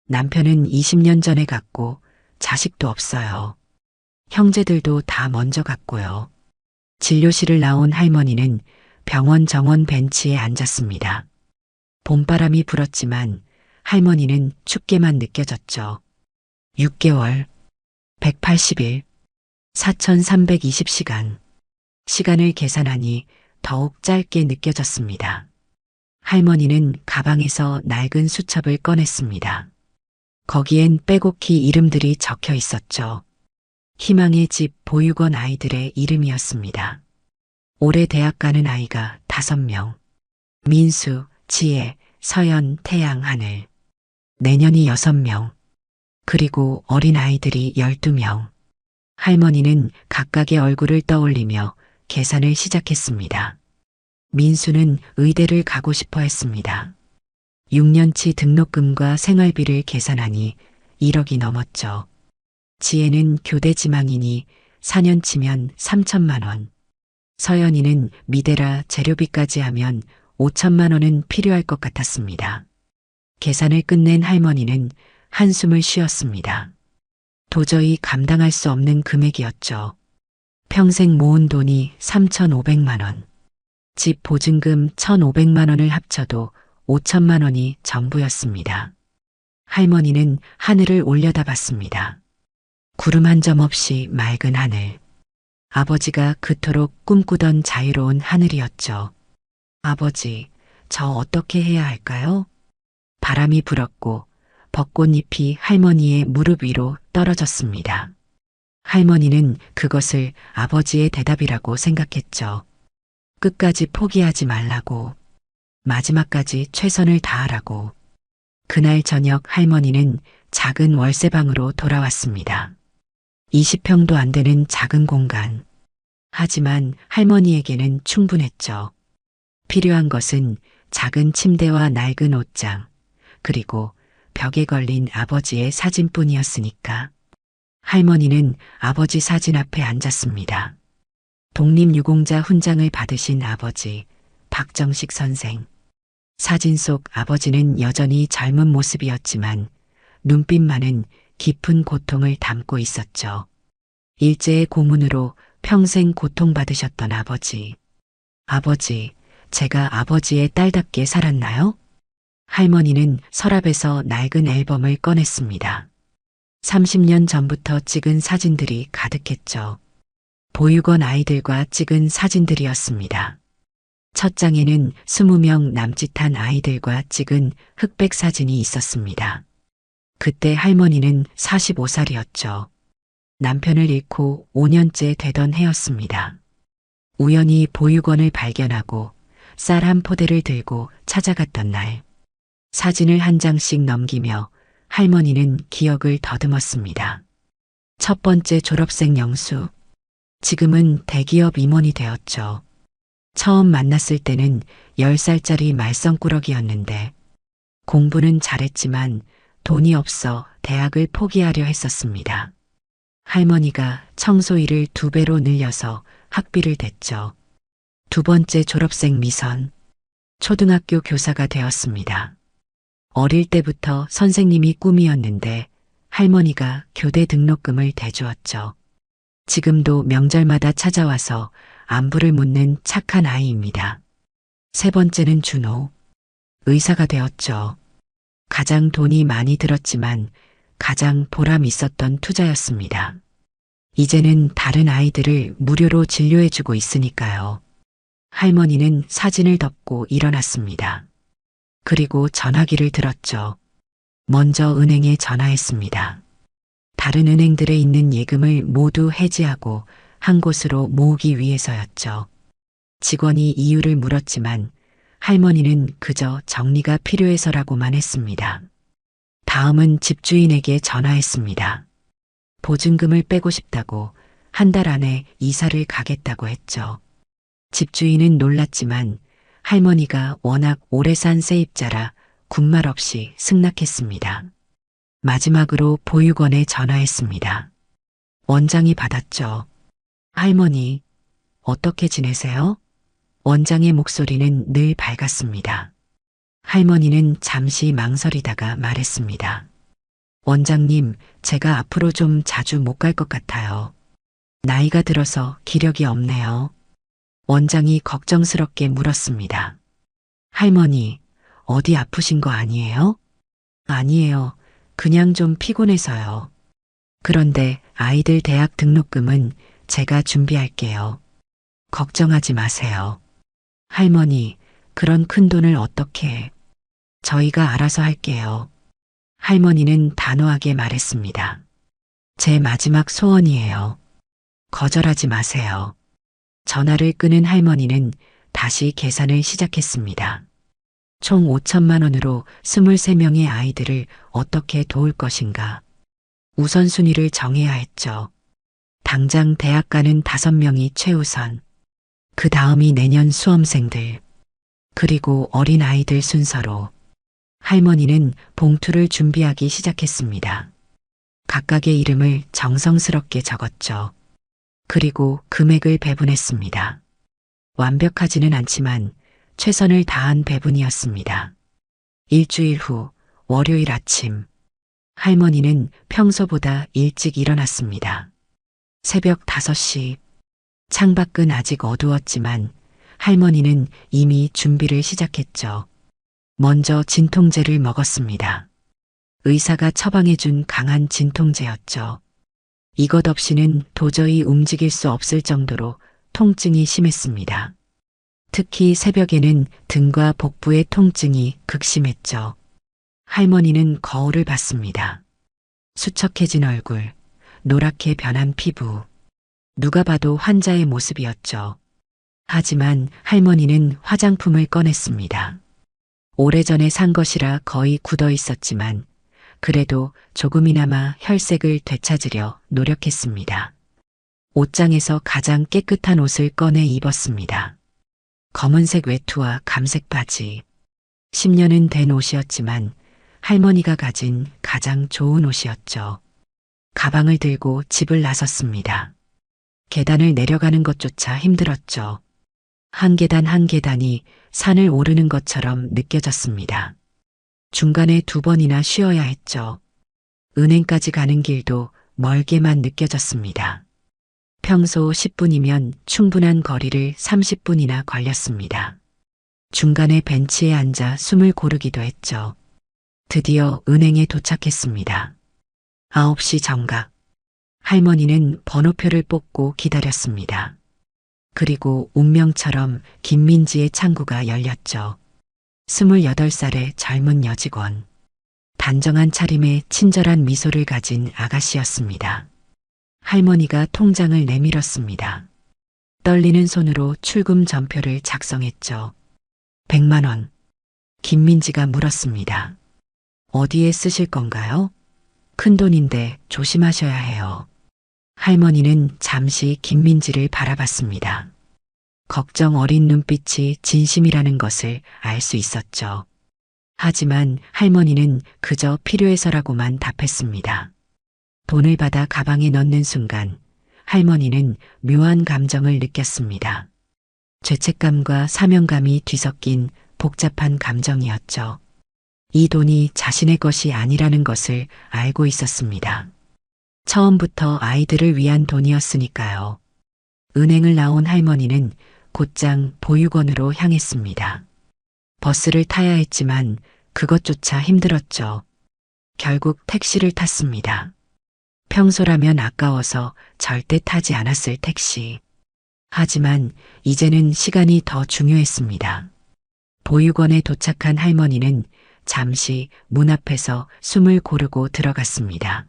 남편은 20년 전에 갔고 자식도 없어요. 형제들도 다 먼저 갔고요. 진료실을 나온 할머니는 병원 정원 벤치에 앉았습니다. 봄바람이 불었지만 할머니는 춥게만 느껴졌죠. 6개월, 180일, 4320시간. 시간을 계산하니 더욱 짧게 느껴졌습니다. 할머니는 가방에서 낡은 수첩을 꺼냈습니다. 거기엔 빼곡히 이름들이 적혀 있었죠. 희망의 집 보육원 아이들의 이름이었습니다. 올해 대학 가는 아이가 5명. 민수, 지혜, 서연, 태양, 하늘. 내년이 6명. 그리고 어린 아이들이 12명. 할머니는 각각의 얼굴을 떠올리며 계산을 시작했습니다. 민수는 의대를 가고 싶어 했습니다. 6년치 등록금과 생활비를 계산하니 1억이 넘었죠. 지혜는 교대 지망이니 4년치면 3천만 원. 서연이는 미대라 재료비까지 하면 5천만 원은 필요할 것 같았습니다. 계산을 끝낸 할머니는 한숨을 쉬었습니다. 도저히 감당할 수 없는 금액이었죠. 평생 모은 돈이 3,500만 원. 집 보증금 1,500만 원을 합쳐도 5천만 원이 전부였습니다. 할머니는 하늘을 올려다봤습니다. 구름 한 점 없이 맑은 하늘. 아버지가 그토록 꿈꾸던 자유로운 하늘이었죠. 아버지, 저 어떻게 해야 할까요? 바람이 불었고 벚꽃잎이 할머니의 무릎 위로 떨어졌습니다. 할머니는 그것을 아버지의 대답이라고 생각했죠. 끝까지 포기하지 말라고. 마지막까지 최선을 다하라고. 그날 저녁 할머니는 작은 월세방으로 돌아왔습니다. 20평도 안 되는 작은 공간. 하지만 할머니에게는 충분했죠. 필요한 것은 작은 침대와 낡은 옷장, 그리고 벽에 걸린 아버지의 사진뿐이었으니까. 할머니는 아버지 사진 앞에 앉았습니다. 독립유공자 훈장을 받으신 아버지, 박정식 선생. 사진 속 아버지는 여전히 젊은 모습이었지만 눈빛만은 깊은 고통을 담고 있었죠. 일제의 고문으로 평생 고통받으셨던 아버지. 아버지, 제가 아버지의 딸답게 살았나요? 할머니는 서랍에서 낡은 앨범을 꺼냈습니다. 30년 전부터 찍은 사진들이 가득했죠. 보육원 아이들과 찍은 사진들이었습니다. 첫 장에는 20명 남짓한 아이들과 찍은 흑백 사진이 있었습니다. 그때 할머니는 45살이었죠. 남편을 잃고 5년째 되던 해였습니다. 우연히 보육원을 발견하고 쌀 한 포대를 들고 찾아갔던 날. 사진을 한 장씩 넘기며 할머니는 기억을 더듬었습니다. 첫 번째 졸업생 영수. 지금은 대기업 임원이 되었죠. 처음 만났을 때는 10살짜리 말썽꾸러기였는데 공부는 잘했지만 돈이 없어 대학을 포기하려 했었습니다. 할머니가 청소일을 2배로 늘려서 학비를 댔죠. 두 번째 졸업생 미선. 초등학교 교사가 되었습니다. 어릴 때부터 선생님이 꿈이었는데 할머니가 교대 등록금을 대주었죠. 지금도 명절마다 찾아와서 안부를 묻는 착한 아이입니다. 세 번째는 준호. 의사가 되었죠. 가장 돈이 많이 들었지만 가장 보람 있었던 투자였습니다. 이제는 다른 아이들을 무료로 진료해주고 있으니까요. 할머니는 사진을 덮고 일어났습니다. 그리고 전화기를 들었죠. 먼저 은행에 전화했습니다. 다른 은행들에 있는 예금을 모두 해지하고 한 곳으로 모으기 위해서였죠. 직원이 이유를 물었지만 할머니는 그저 정리가 필요해서라고만 했습니다. 다음은 집주인에게 전화했습니다. 보증금을 빼고 싶다고 한 달 안에 이사를 가겠다고 했죠. 집주인은 놀랐지만 할머니가 워낙 오래 산 세입자라 군말 없이 승낙했습니다. 마지막으로 보육원에 전화했습니다. 원장이 받았죠. 할머니, 어떻게 지내세요? 원장의 목소리는 늘 밝았습니다. 할머니는 잠시 망설이다가 말했습니다. 원장님, 제가 앞으로 좀 자주 못 갈 것 같아요. 나이가 들어서 기력이 없네요. 원장이 걱정스럽게 물었습니다. 할머니, 어디 아프신 거 아니에요? 아니에요. 그냥 좀 피곤해서요. 그런데 아이들 대학 등록금은 제가 준비할게요. 걱정하지 마세요. 할머니, 그런 큰 돈을 어떻게 해? 저희가 알아서 할게요. 할머니는 단호하게 말했습니다. 제 마지막 소원이에요. 거절하지 마세요. 전화를 끊은 할머니는 다시 계산을 시작했습니다. 총 5천만 원으로 23명의 아이들을 어떻게 도울 것인가. 우선순위를 정해야 했죠. 당장 대학 가는 5명이 최우선. 그 다음이 내년 수험생들. 그리고 어린 아이들 순서로. 할머니는 봉투를 준비하기 시작했습니다. 각각의 이름을 정성스럽게 적었죠. 그리고 금액을 배분했습니다. 완벽하지는 않지만 최선을 다한 배분이었습니다. 일주일 후 월요일 아침, 할머니는 평소보다 일찍 일어났습니다. 새벽 5시, 창밖은 아직 어두웠지만 할머니는 이미 준비를 시작했죠. 먼저 진통제를 먹었습니다. 의사가 처방해준 강한 진통제였죠. 이것 없이는 도저히 움직일 수 없을 정도로 통증이 심했습니다. 특히 새벽에는 등과 복부의 통증이 극심했죠. 할머니는 거울을 봤습니다. 수척해진 얼굴, 노랗게 변한 피부. 누가 봐도 환자의 모습이었죠. 하지만 할머니는 화장품을 꺼냈습니다. 오래전에 산 것이라 거의 굳어 있었지만 그래도 조금이나마 혈색을 되찾으려 노력했습니다. 옷장에서 가장 깨끗한 옷을 꺼내 입었습니다. 검은색 외투와 감색 바지. 10년은 된 옷이었지만 할머니가 가진 가장 좋은 옷이었죠. 가방을 들고 집을 나섰습니다. 계단을 내려가는 것조차 힘들었죠. 한 계단 한 계단이 산을 오르는 것처럼 느껴졌습니다. 중간에 2번이나 쉬어야 했죠. 은행까지 가는 길도 멀게만 느껴졌습니다. 평소 10분이면 충분한 거리를 30분이나 걸렸습니다. 중간에 벤치에 앉아 숨을 고르기도 했죠. 드디어 은행에 도착했습니다. 9시 정각. 할머니는 번호표를 뽑고 기다렸습니다. 그리고 운명처럼 김민지의 창구가 열렸죠. 28살의 젊은 여직원. 단정한 차림에 친절한 미소를 가진 아가씨였습니다. 할머니가 통장을 내밀었습니다. 떨리는 손으로 출금 전표를 작성했죠. 100만 원. 김민지가 물었습니다. 어디에 쓰실 건가요? 큰돈인데 조심하셔야 해요. 할머니는 잠시 김민지를 바라봤습니다. 걱정 어린 눈빛이 진심이라는 것을 알 수 있었죠. 하지만 할머니는 그저 필요해서라고만 답했습니다. 돈을 받아 가방에 넣는 순간 할머니는 묘한 감정을 느꼈습니다. 죄책감과 사명감이 뒤섞인 복잡한 감정이었죠. 이 돈이 자신의 것이 아니라는 것을 알고 있었습니다. 처음부터 아이들을 위한 돈이었으니까요. 은행을 나온 할머니는 곧장 보육원으로 향했습니다. 버스를 타야 했지만 그것조차 힘들었죠. 결국 택시를 탔습니다. 평소라면 아까워서 절대 타지 않았을 택시. 하지만 이제는 시간이 더 중요했습니다. 보육원에 도착한 할머니는 잠시 문 앞에서 숨을 고르고 들어갔습니다.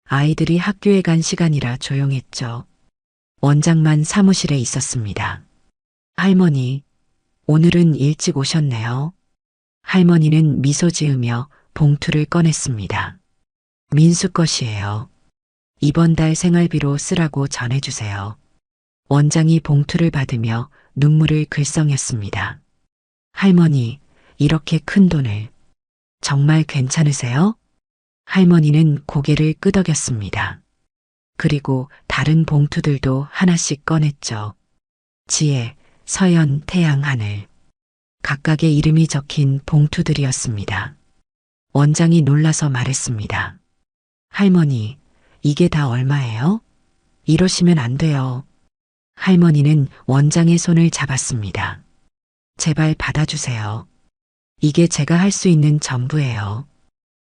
아이들이 학교에 간 시간이라 조용했죠. 원장만 사무실에 있었습니다. 할머니, 오늘은 일찍 오셨네요. 할머니는 미소 지으며 봉투를 꺼냈습니다. 민수 것이에요. 이번 달 생활비로 쓰라고 전해주세요. 원장이 봉투를 받으며 눈물을 글썽였습니다. 할머니, 이렇게 큰 돈을 정말 괜찮으세요? 할머니는 고개를 끄덕였습니다. 그리고 다른 봉투들도 하나씩 꺼냈죠. 지혜, 서연, 태양, 하늘. 각각의 이름이 적힌 봉투들이었습니다. 원장이 놀라서 말했습니다. 할머니, 이게 다 얼마예요? 이러시면 안 돼요. 할머니는 원장의 손을 잡았습니다. 제발 받아주세요. 이게 제가 할 수 있는 전부예요.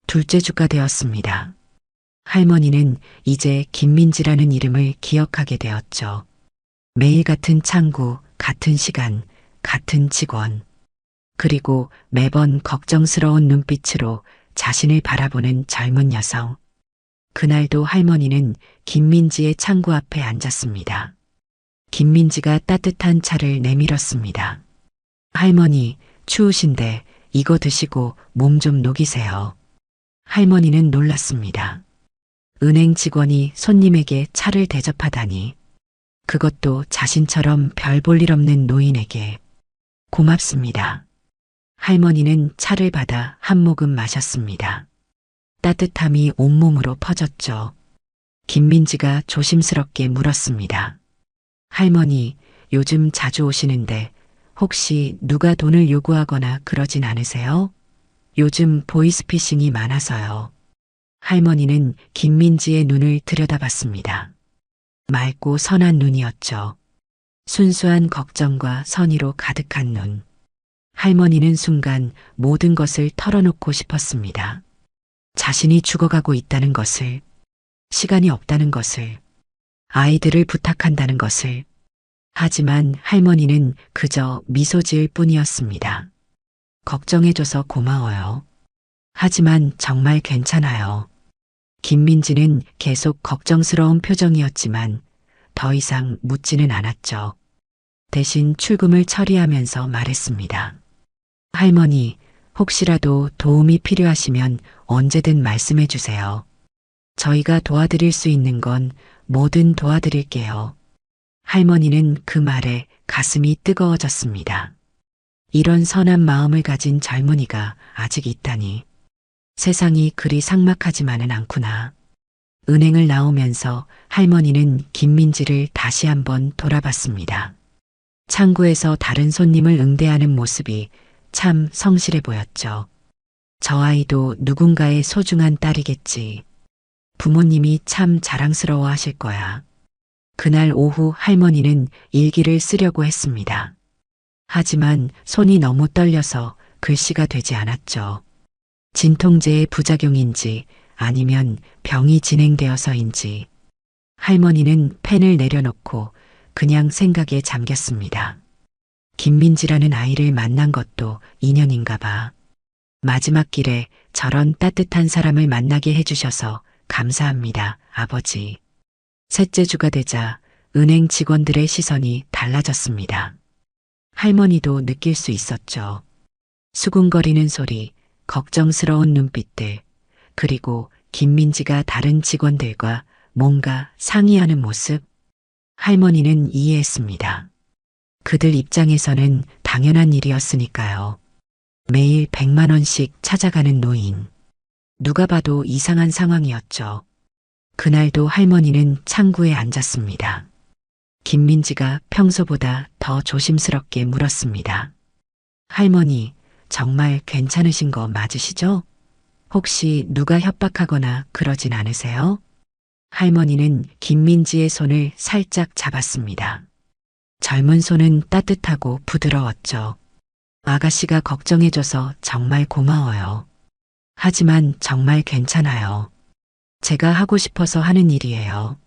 둘째 주가 되었습니다. 할머니는 이제 김민지라는 이름을 기억하게 되었죠. 매일 같은 창구, 같은 시간, 같은 직원. 그리고 매번 걱정스러운 눈빛으로 자신을 바라보는 젊은 여성. 그날도 할머니는 김민지의 창구 앞에 앉았습니다. 김민지가 따뜻한 차를 내밀었습니다. 할머니, 추우신데 이거 드시고 몸 좀 녹이세요. 할머니는 놀랐습니다. 은행 직원이 손님에게 차를 대접하다니. 그것도 자신처럼 별 볼 일 없는 노인에게. 고맙습니다. 할머니는 차를 받아 한 모금 마셨습니다. 따뜻함이 온몸으로 퍼졌죠. 김민지가 조심스럽게 물었습니다. 할머니, 요즘 자주 오시는데 혹시 누가 돈을 요구하거나 그러진 않으세요? 요즘 보이스피싱이 많아서요. 할머니는 김민지의 눈을 들여다봤습니다. 맑고 선한 눈이었죠. 순수한 걱정과 선의로 가득한 눈. 할머니는 순간 모든 것을 털어놓고 싶었습니다. 자신이 죽어가고 있다는 것을, 시간이 없다는 것을, 아이들을 부탁한다는 것을. 하지만 할머니는 그저 미소 지을 뿐이었습니다. 걱정해줘서 고마워요. 하지만 정말 괜찮아요. 김민지는 계속 걱정스러운 표정이었지만 더 이상 묻지는 않았죠. 대신 출금을 처리하면서 말했습니다. 할머니, 혹시라도 도움이 필요하시면 언제든 말씀해 주세요. 저희가 도와드릴 수 있는 건 뭐든 도와드릴게요. 할머니는 그 말에 가슴이 뜨거워졌습니다. 이런 선한 마음을 가진 젊은이가 아직 있다니. 세상이 그리 삭막하지만은 않구나. 은행을 나오면서 할머니는 김민지를 다시 한번 돌아봤습니다. 창구에서 다른 손님을 응대하는 모습이 참 성실해 보였죠. 저 아이도 누군가의 소중한 딸이겠지. 부모님이 참 자랑스러워 하실 거야. 그날 오후 할머니는 일기를 쓰려고 했습니다. 하지만 손이 너무 떨려서 글씨가 되지 않았죠. 진통제의 부작용인지 아니면 병이 진행되어서인지. 할머니는 펜을 내려놓고 그냥 생각에 잠겼습니다. 김민지라는 아이를 만난 것도 인연인가 봐. 마지막 길에 저런 따뜻한 사람을 만나게 해주셔서 감사합니다, 아버지. 셋째 주가 되자 은행 직원들의 시선이 달라졌습니다. 할머니도 느낄 수 있었죠. 수군거리는 소리, 걱정스러운 눈빛들, 그리고 김민지가 다른 직원들과 뭔가 상의하는 모습. 할머니는 이해했습니다. 그들 입장에서는 당연한 일이었으니까요. 매일 100만 원씩 찾아가는 노인. 누가 봐도 이상한 상황이었죠. 그날도 할머니는 창구에 앉았습니다. 김민지가 평소보다 더 조심스럽게 물었습니다. 할머니, 정말 괜찮으신 거 맞으시죠? 혹시 누가 협박하거나 그러진 않으세요? 할머니는 김민지의 손을 살짝 잡았습니다. 젊은 손은 따뜻하고 부드러웠죠. 아가씨가 걱정해줘서 정말 고마워요. 하지만 정말 괜찮아요. 제가 하고 싶어서 하는 일이에요.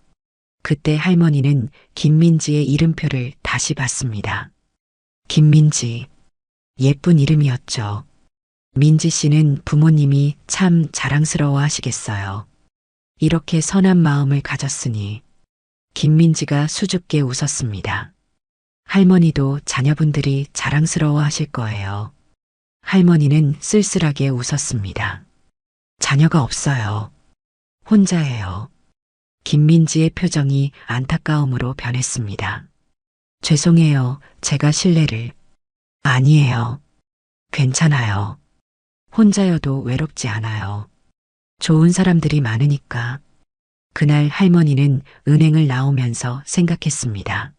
그때 할머니는 김민지의 이름표를 다시 봤습니다. 김민지. 예쁜 이름이었죠. 민지 씨는 부모님이 참 자랑스러워 하시겠어요. 이렇게 선한 마음을 가졌으니. 김민지가 수줍게 웃었습니다. 할머니도 자녀분들이 자랑스러워 하실 거예요. 할머니는 쓸쓸하게 웃었습니다. 자녀가 없어요. 혼자예요. 김민지의 표정이 안타까움으로 변했습니다. 죄송해요. 제가 실례를. 아니에요. 괜찮아요. 혼자여도 외롭지 않아요. 좋은 사람들이 많으니까. 그날 할머니는 은행을 나오면서 생각했습니다.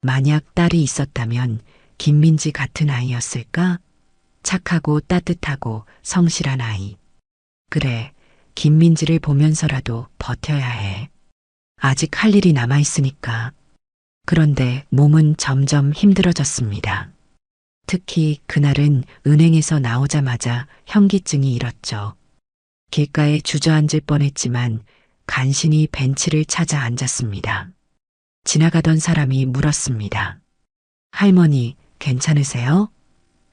만약 딸이 있었다면 김민지 같은 아이였을까? 착하고 따뜻하고 성실한 아이. 그래, 김민지를 보면서라도 버텨야 해. 아직 할 일이 남아있으니까. 그런데 몸은 점점 힘들어졌습니다. 특히 그날은 은행에서 나오자마자 현기증이 일었죠. 길가에 주저앉을 뻔했지만 간신히 벤치를 찾아 앉았습니다. 지나가던 사람이 물었습니다. 할머니, 괜찮으세요?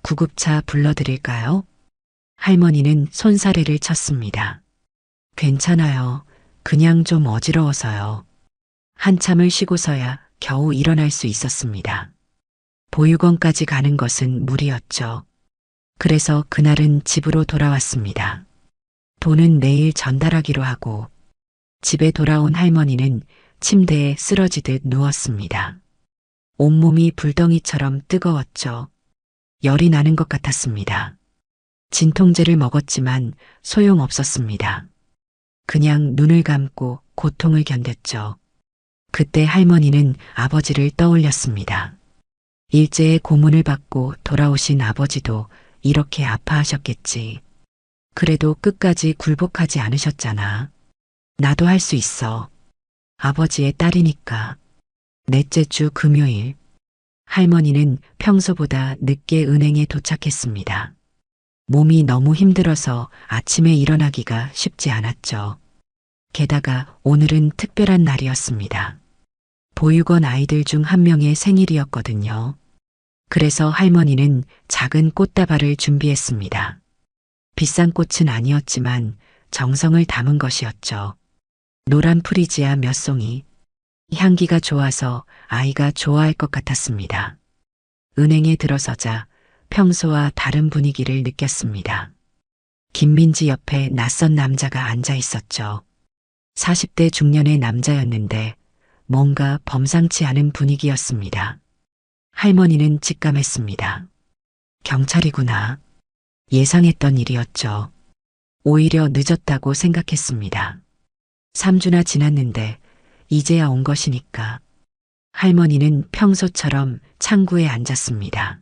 구급차 불러드릴까요? 할머니는 손사래를 쳤습니다. 괜찮아요. 그냥 좀 어지러워서요. 한참을 쉬고서야 겨우 일어날 수 있었습니다. 보육원까지 가는 것은 무리였죠. 그래서 그날은 집으로 돌아왔습니다. 돈은 내일 전달하기로 하고 집에 돌아온 할머니는 침대에 쓰러지듯 누웠습니다. 온몸이 불덩이처럼 뜨거웠죠. 열이 나는 것 같았습니다. 진통제를 먹었지만 소용없었습니다. 그냥 눈을 감고 고통을 견뎠죠. 그때 할머니는 아버지를 떠올렸습니다. 일제의 고문을 받고 돌아오신 아버지도 이렇게 아파하셨겠지. 그래도 끝까지 굴복하지 않으셨잖아. 나도 할 수 있어. 아버지의 딸이니까. 넷째 주 금요일. 할머니는 평소보다 늦게 은행에 도착했습니다. 몸이 너무 힘들어서 아침에 일어나기가 쉽지 않았죠. 게다가 오늘은 특별한 날이었습니다. 보육원 아이들 중 한 명의 생일이었거든요. 그래서 할머니는 작은 꽃다발을 준비했습니다. 비싼 꽃은 아니었지만 정성을 담은 것이었죠. 노란 프리지아 몇 송이. 향기가 좋아서 아이가 좋아할 것 같았습니다. 은행에 들어서자 평소와 다른 분위기를 느꼈습니다. 김민지 옆에 낯선 남자가 앉아 있었죠. 40대 중년의 남자였는데 뭔가 범상치 않은 분위기였습니다. 할머니는 직감했습니다. 경찰이구나. 예상했던 일이었죠. 오히려 늦었다고 생각했습니다. 3주나 지났는데 이제야 온 것이니까. 할머니는 평소처럼 창구에 앉았습니다.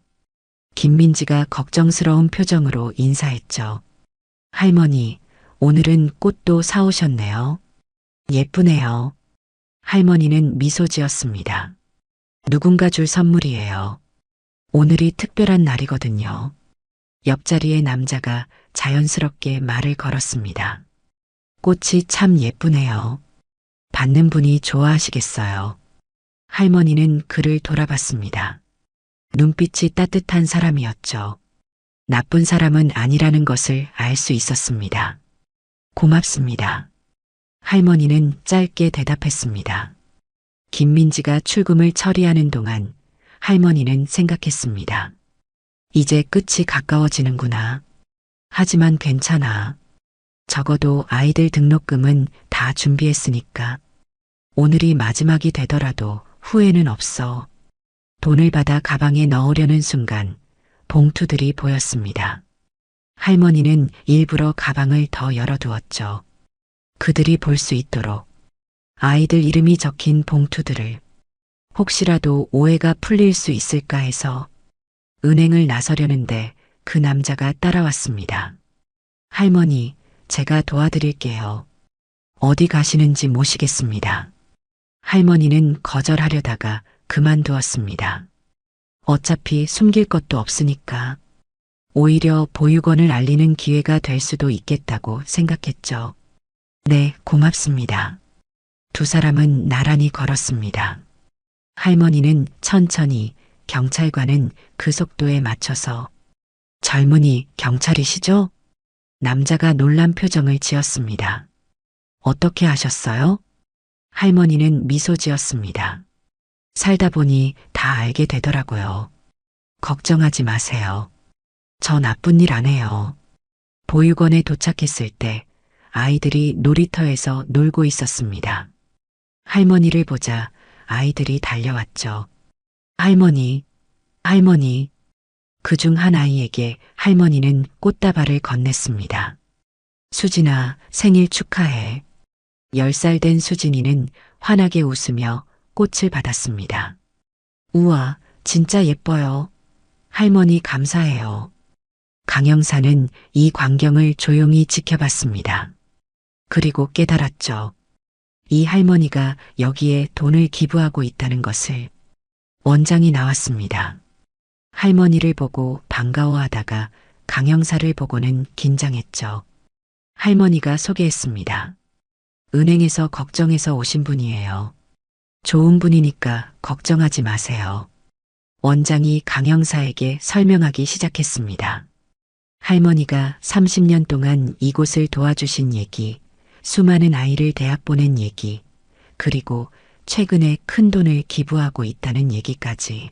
김민지가 걱정스러운 표정으로 인사했죠. 할머니, 오늘은 꽃도 사오셨네요. 예쁘네요. 할머니는 미소 지었습니다. 누군가 줄 선물이에요. 오늘이 특별한 날이거든요. 옆자리의 남자가 자연스럽게 말을 걸었습니다. 꽃이 참 예쁘네요. 받는 분이 좋아하시겠어요. 할머니는 그를 돌아봤습니다. 눈빛이 따뜻한 사람이었죠. 나쁜 사람은 아니라는 것을 알 수 있었습니다. 고맙습니다. 할머니는 짧게 대답했습니다. 김민지가 출금을 처리하는 동안 할머니는 생각했습니다. 이제 끝이 가까워지는구나. 하지만 괜찮아. 적어도 아이들 등록금은 다 준비했으니까. 오늘이 마지막이 되더라도 후회는 없어. 돈을 받아 가방에 넣으려는 순간 봉투들이 보였습니다. 할머니는 일부러 가방을 더 열어두었죠. 그들이 볼 수 있도록. 아이들 이름이 적힌 봉투들을. 혹시라도 오해가 풀릴 수 있을까 해서. 은행을 나서려는데 그 남자가 따라왔습니다. 할머니, 제가 도와드릴게요. 어디 가시는지 모시겠습니다. 할머니는 거절하려다가 그만두었습니다. 어차피 숨길 것도 없으니까. 오히려 보육원을 알리는 기회가 될 수도 있겠다고 생각했죠. 네, 고맙습니다. 두 사람은 나란히 걸었습니다. 할머니는 천천히, 경찰관은 그 속도에 맞춰서. 젊은이 경찰이시죠? 남자가 놀란 표정을 지었습니다. 어떻게 아셨어요? 할머니는 미소 지었습니다. 살다 보니 다 알게 되더라고요. 걱정하지 마세요. 저 나쁜 일 안 해요. 보육원에 도착했을 때 아이들이 놀이터에서 놀고 있었습니다. 할머니를 보자 아이들이 달려왔죠. 할머니, 할머니. 그중 한 아이에게 할머니는 꽃다발을 건넸습니다. 수진아, 생일 축하해. 10살 된 수진이는 환하게 웃으며 꽃을 받았습니다. 우와, 진짜 예뻐요. 할머니 감사해요. 강영사는 이 광경을 조용히 지켜봤습니다. 그리고 깨달았죠. 이 할머니가 여기에 돈을 기부하고 있다는 것을. 원장이 나왔습니다. 할머니를 보고 반가워하다가 강영사를 보고는 긴장했죠. 할머니가 소개했습니다. 은행에서 걱정해서 오신 분이에요. 좋은 분이니까 걱정하지 마세요. 원장이 강영사에게 설명하기 시작했습니다. 할머니가 30년 동안 이곳을 도와주신 얘기, 수많은 아이를 대학 보낸 얘기, 그리고 최근에 큰 돈을 기부하고 있다는 얘기까지.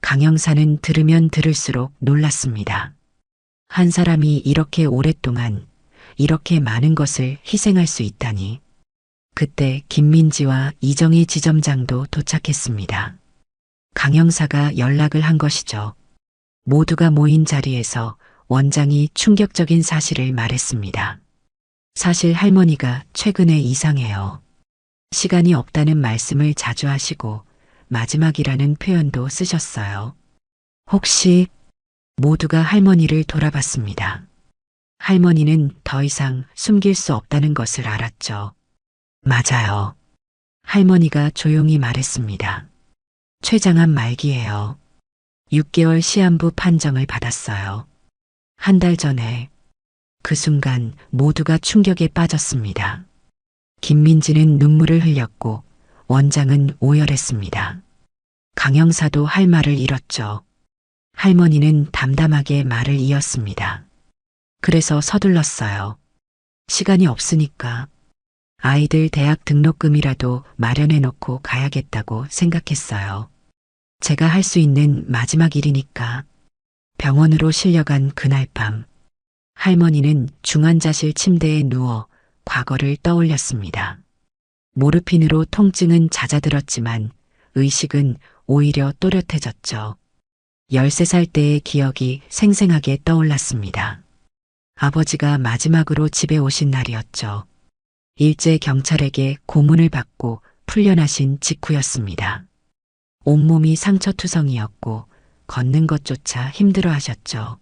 강영사는 들으면 들을수록 놀랐습니다. 한 사람이 이렇게 오랫동안 이렇게 많은 것을 희생할 수 있다니. 그때 김민지와 이정희 지점장도 도착했습니다. 강 형사가 연락을 한 것이죠. 모두가 모인 자리에서 원장이 충격적인 사실을 말했습니다. 사실 할머니가 최근에 이상해요. 시간이 없다는 말씀을 자주 하시고 마지막이라는 표현도 쓰셨어요. 혹시 모두가 할머니를 돌아봤습니다. 할머니는 더 이상 숨길 수 없다는 것을 알았죠. 맞아요. 할머니가 조용히 말했습니다. 췌장암 말기예요. 6개월 시한부 판정을 받았어요. 한 달 전에. 그 순간 모두가 충격에 빠졌습니다. 김민지는 눈물을 흘렸고 원장은 오열했습니다. 강 형사도 할 말을 잃었죠. 할머니는 담담하게 말을 이었습니다. 그래서 서둘렀어요. 시간이 없으니까. 아이들 대학 등록금이라도 마련해 놓고 가야겠다고 생각했어요. 제가 할 수 있는 마지막 일이니까. 병원으로 실려간 그날 밤, 할머니는 중환자실 침대에 누워 과거를 떠올렸습니다. 모르핀으로 통증은 잦아들었지만 의식은 오히려 또렷해졌죠. 13살 때의 기억이 생생하게 떠올랐습니다. 아버지가 마지막으로 집에 오신 날이었죠. 일제 경찰에게 고문을 받고 풀려나신 직후였습니다. 온몸이 상처투성이었고 걷는 것조차 힘들어 하셨죠.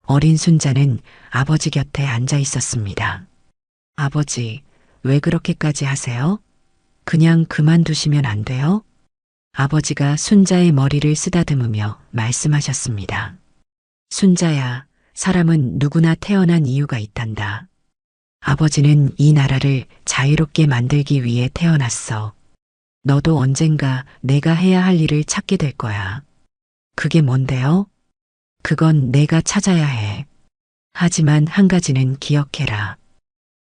어린 순자는 아버지 곁에 앉아 있었습니다. 아버지, 왜 그렇게까지 하세요? 그냥 그만두시면 안 돼요? 아버지가 순자의 머리를 쓰다듬으며 말씀하셨습니다. 순자야, 사람은 누구나 태어난 이유가 있단다. 아버지는 이 나라를 자유롭게 만들기 위해 태어났어. 너도 언젠가 내가 해야 할 일을 찾게 될 거야. 그게 뭔데요? 그건 내가 찾아야 해. 하지만 한 가지는 기억해라.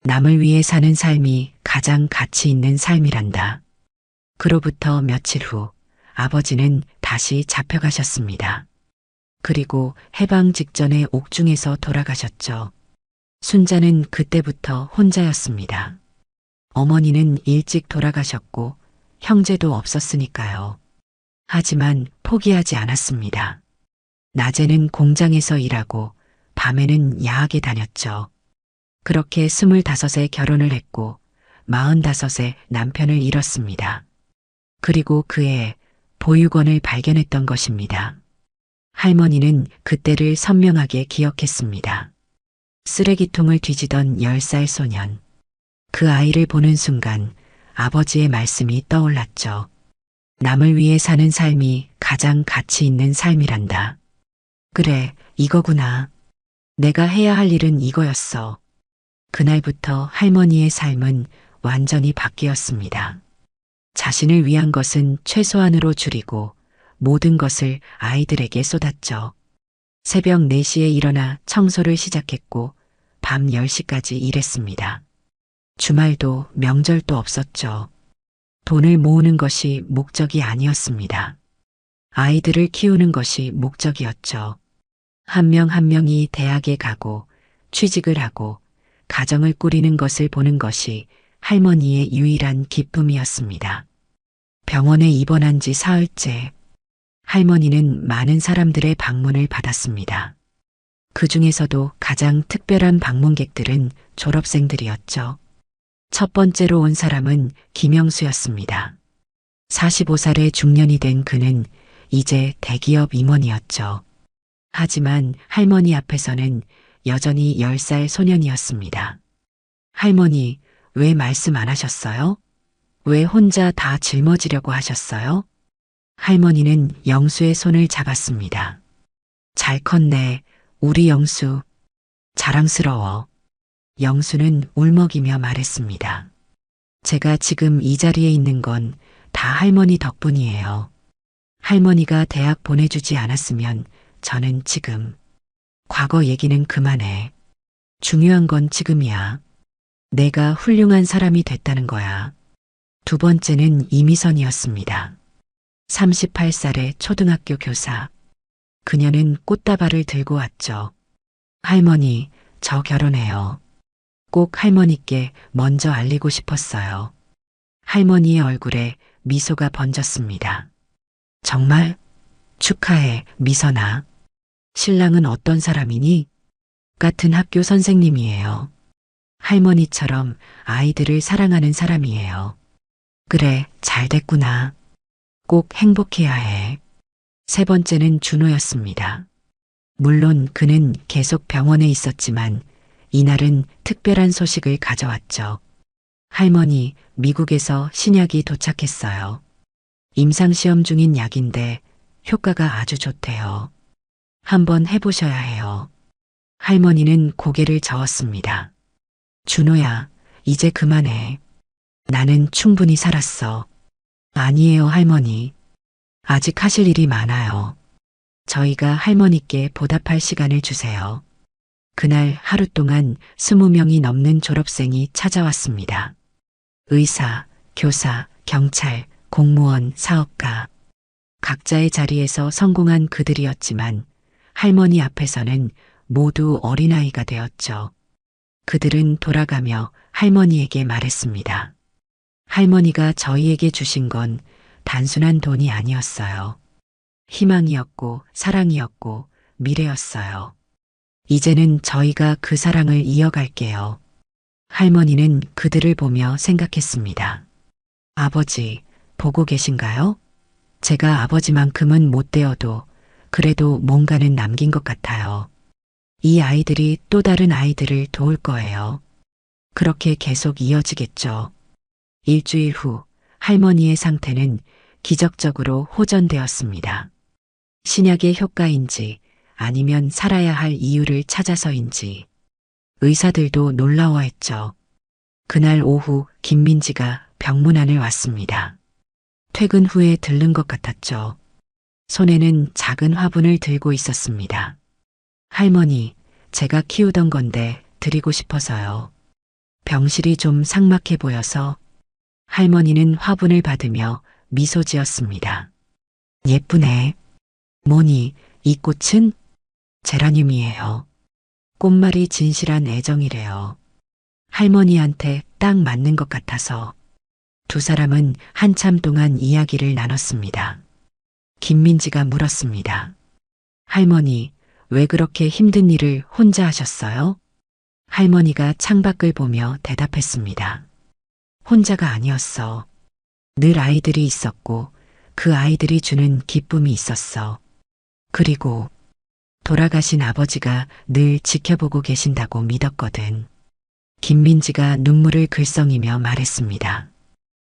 남을 위해 사는 삶이 가장 가치 있는 삶이란다. 그로부터 며칠 후 아버지는 다시 잡혀가셨습니다. 그리고 해방 직전에 옥중에서 돌아가셨죠. 순자는 그때부터 혼자였습니다. 어머니는 일찍 돌아가셨고 형제도 없었으니까요. 하지만 포기하지 않았습니다. 낮에는 공장에서 일하고 밤에는 야학에 다녔죠. 그렇게 25에 결혼을 했고 45에 남편을 잃었습니다. 그리고 그해 보육원을 발견했던 것입니다. 할머니는 그때를 선명하게 기억했습니다. 쓰레기통을 뒤지던 10살 소년. 그 아이를 보는 순간 아버지의 말씀이 떠올랐죠. 남을 위해 사는 삶이 가장 가치 있는 삶이란다. 그래, 이거구나. 내가 해야 할 일은 이거였어. 그날부터 할머니의 삶은 완전히 바뀌었습니다. 자신을 위한 것은 최소한으로 줄이고 모든 것을 아이들에게 쏟았죠. 새벽 4시에 일어나 청소를 시작했고 밤 10시까지 일했습니다. 주말도 명절도 없었죠. 돈을 모으는 것이 목적이 아니었습니다. 아이들을 키우는 것이 목적이었죠. 한 명 한 명이 대학에 가고 취직을 하고 가정을 꾸리는 것을 보는 것이 할머니의 유일한 기쁨이었습니다. 병원에 입원한 지 사흘째, 할머니는 많은 사람들의 방문을 받았습니다. 그 중에서도 가장 특별한 방문객들은 졸업생들이었죠. 첫 번째로 온 사람은 김영수였습니다. 45살의 중년이 된 그는 이제 대기업 임원이었죠. 하지만 할머니 앞에서는 여전히 10살 소년이었습니다. 할머니, 왜 말씀 안 하셨어요? 왜 혼자 다 짊어지려고 하셨어요? 할머니는 영수의 손을 잡았습니다. 잘 컸네, 우리 영수. 자랑스러워. 영수는 울먹이며 말했습니다. 제가 지금 이 자리에 있는 건 다 할머니 덕분이에요. 할머니가 대학 보내주지 않았으면 저는 지금. 과거 얘기는 그만해. 중요한 건 지금이야. 내가 훌륭한 사람이 됐다는 거야. 두 번째는 이미선이었습니다. 38살의 초등학교 교사. 그녀는 꽃다발을 들고 왔죠. 할머니, 저 결혼해요. 꼭 할머니께 먼저 알리고 싶었어요. 할머니의 얼굴에 미소가 번졌습니다. 정말? 축하해, 미선아. 신랑은 어떤 사람이니? 같은 학교 선생님이에요. 할머니처럼 아이들을 사랑하는 사람이에요. 그래, 잘 됐구나. 꼭 행복해야 해. 세 번째는 준호였습니다. 물론 그는 계속 병원에 있었지만 이날은 특별한 소식을 가져왔죠. 할머니, 미국에서 신약이 도착했어요. 임상시험 중인 약인데 효과가 아주 좋대요. 한번 해보셔야 해요. 할머니는 고개를 저었습니다. 준호야, 이제 그만해. 나는 충분히 살았어. 아니에요, 할머니. 아직 하실 일이 많아요. 저희가 할머니께 보답할 시간을 주세요. 그날 하루 동안 20명이 넘는 졸업생이 찾아왔습니다. 의사, 교사, 경찰, 공무원, 사업가. 각자의 자리에서 성공한 그들이었지만 할머니 앞에서는 모두 어린아이가 되었죠. 그들은 돌아가며 할머니에게 말했습니다. 할머니가 저희에게 주신 건 단순한 돈이 아니었어요. 희망이었고 사랑이었고 미래였어요. 이제는 저희가 그 사랑을 이어갈게요. 할머니는 그들을 보며 생각했습니다. 아버지, 보고 계신가요? 제가 아버지만큼은 못 되어도 그래도 뭔가는 남긴 것 같아요. 이 아이들이 또 다른 아이들을 도울 거예요. 그렇게 계속 이어지겠죠. 일주일 후 할머니의 상태는 기적적으로 호전되었습니다. 신약의 효과인지 아니면 살아야 할 이유를 찾아서인지 의사들도 놀라워했죠. 그날 오후 김민지가 병문안을 왔습니다. 퇴근 후에 들른 것 같았죠. 손에는 작은 화분을 들고 있었습니다. 할머니, 제가 키우던 건데 드리고 싶어서요. 병실이 좀 삭막해 보여서 할머니는 화분을 받으며 미소 지었습니다. 예쁘네. 뭐니, 이 꽃은? 제라늄이에요. 꽃말이 진실한 애정이래요. 할머니한테 딱 맞는 것 같아서. 두 사람은 한참 동안 이야기를 나눴습니다. 김민지가 물었습니다. 할머니, 왜 그렇게 힘든 일을 혼자 하셨어요? 할머니가 창밖을 보며 대답했습니다. 혼자가 아니었어. 늘 아이들이 있었고 그 아이들이 주는 기쁨이 있었어. 그리고 돌아가신 아버지가 늘 지켜보고 계신다고 믿었거든. 김민지가 눈물을 글썽이며 말했습니다.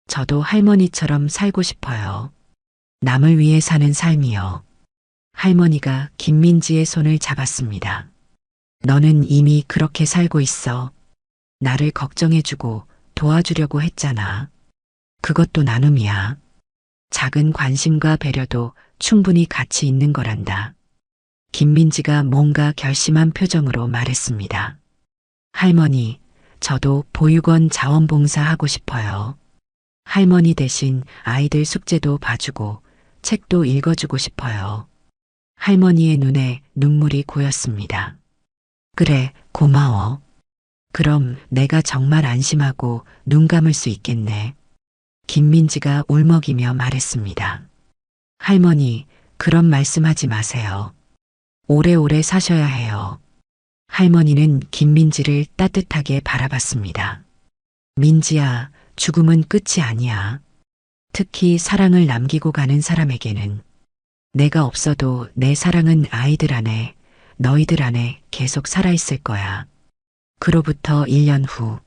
저도 할머니처럼 살고 싶어요. 남을 위해 사는 삶이요. 할머니가 김민지의 손을 잡았습니다. 너는 이미 그렇게 살고 있어. 나를 걱정해주고 도와주려고 했잖아. 그것도 나눔이야. 작은 관심과 배려도 충분히 가치 있는 거란다. 김민지가 뭔가 결심한 표정으로 말했습니다. 할머니, 저도 보육원 자원봉사 하고 싶어요. 할머니 대신 아이들 숙제도 봐주고 책도 읽어주고 싶어요. 할머니의 눈에 눈물이 고였습니다. 그래, 고마워. 그럼 내가 정말 안심하고 눈 감을 수 있겠네. 김민지가 울먹이며 말했습니다. 할머니, 그런 말씀하지 마세요. 오래오래 사셔야 해요. 할머니는 김민지를 따뜻하게 바라봤습니다. 민지야, 죽음은 끝이 아니야. 특히 사랑을 남기고 가는 사람에게는. 내가 없어도 내 사랑은 아이들 안에, 너희들 안에 계속 살아있을 거야. 그로부터 1년 후,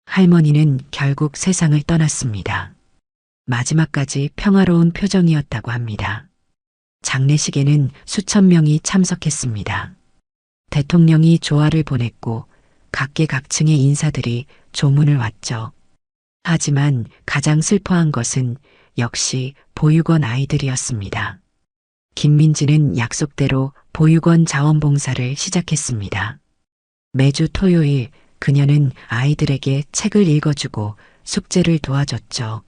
할머니는 결국 세상을 떠났습니다. 마지막까지 평화로운 표정이었다고 합니다. 장례식에는 수천 명이 참석했습니다. 대통령이 조화를 보냈고 각계각층의 인사들이 조문을 왔죠. 하지만 가장 슬퍼한 것은 역시 보육원 아이들이었습니다. 김민지는 약속대로 보육원 자원봉사를 시작했습니다. 매주 토요일 그녀는 아이들에게 책을 읽어주고 숙제를 도와줬죠.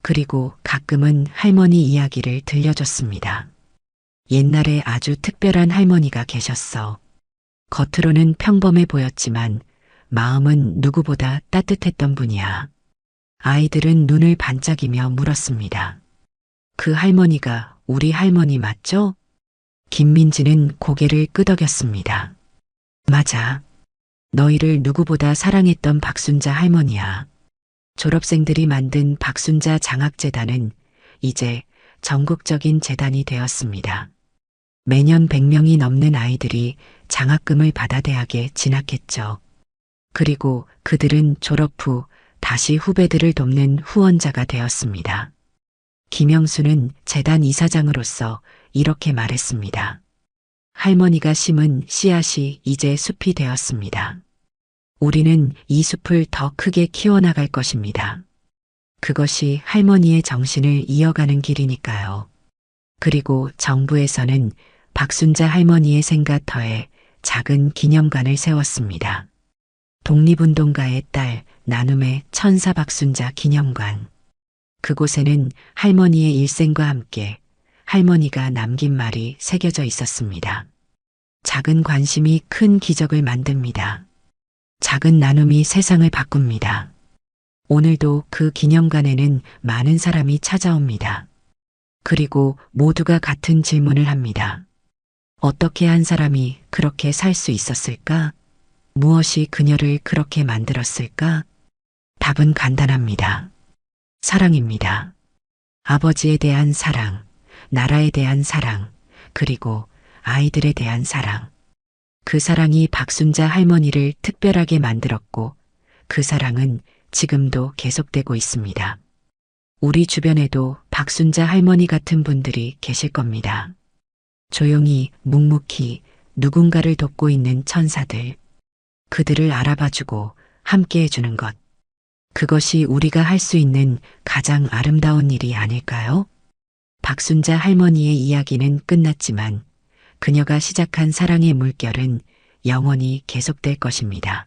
그리고 가끔은 할머니 이야기를 들려줬습니다. 옛날에 아주 특별한 할머니가 계셨어. 겉으로는 평범해 보였지만 마음은 누구보다 따뜻했던 분이야. 아이들은 눈을 반짝이며 물었습니다. 그 할머니가 우리 할머니 맞죠? 김민지는 고개를 끄덕였습니다. 맞아. 너희를 누구보다 사랑했던 박순자 할머니야. 졸업생들이 만든 박순자 장학재단은 이제 전국적인 재단이 되었습니다. 매년 100명이 넘는 아이들이 장학금을 받아 대학에 진학했죠. 그리고 그들은 졸업 후 다시 후배들을 돕는 후원자가 되었습니다. 김영수는 재단 이사장으로서 이렇게 말했습니다. 할머니가 심은 씨앗이 이제 숲이 되었습니다. 우리는 이 숲을 더 크게 키워나갈 것입니다. 그것이 할머니의 정신을 이어가는 길이니까요. 그리고 정부에서는 박순자 할머니의 생가터에 작은 기념관을 세웠습니다. 독립운동가의 딸 나눔의 천사 박순자 기념관. 그곳에는 할머니의 일생과 함께 할머니가 남긴 말이 새겨져 있었습니다. 작은 관심이 큰 기적을 만듭니다. 작은 나눔이 세상을 바꿉니다. 오늘도 그 기념관에는 많은 사람이 찾아옵니다. 그리고 모두가 같은 질문을 합니다. 어떻게 한 사람이 그렇게 살 수 있었을까? 무엇이 그녀를 그렇게 만들었을까? 답은 간단합니다. 사랑입니다. 아버지에 대한 사랑, 나라에 대한 사랑, 그리고 아이들에 대한 사랑. 그 사랑이 박순자 할머니를 특별하게 만들었고 그 사랑은 지금도 계속되고 있습니다. 우리 주변에도 박순자 할머니 같은 분들이 계실 겁니다. 조용히 묵묵히 누군가를 돕고 있는 천사들. 그들을 알아봐주고 함께 해주는 것. 그것이 우리가 할 수 있는 가장 아름다운 일이 아닐까요? 박순자 할머니의 이야기는 끝났지만 그녀가 시작한 사랑의 물결은 영원히 계속될 것입니다.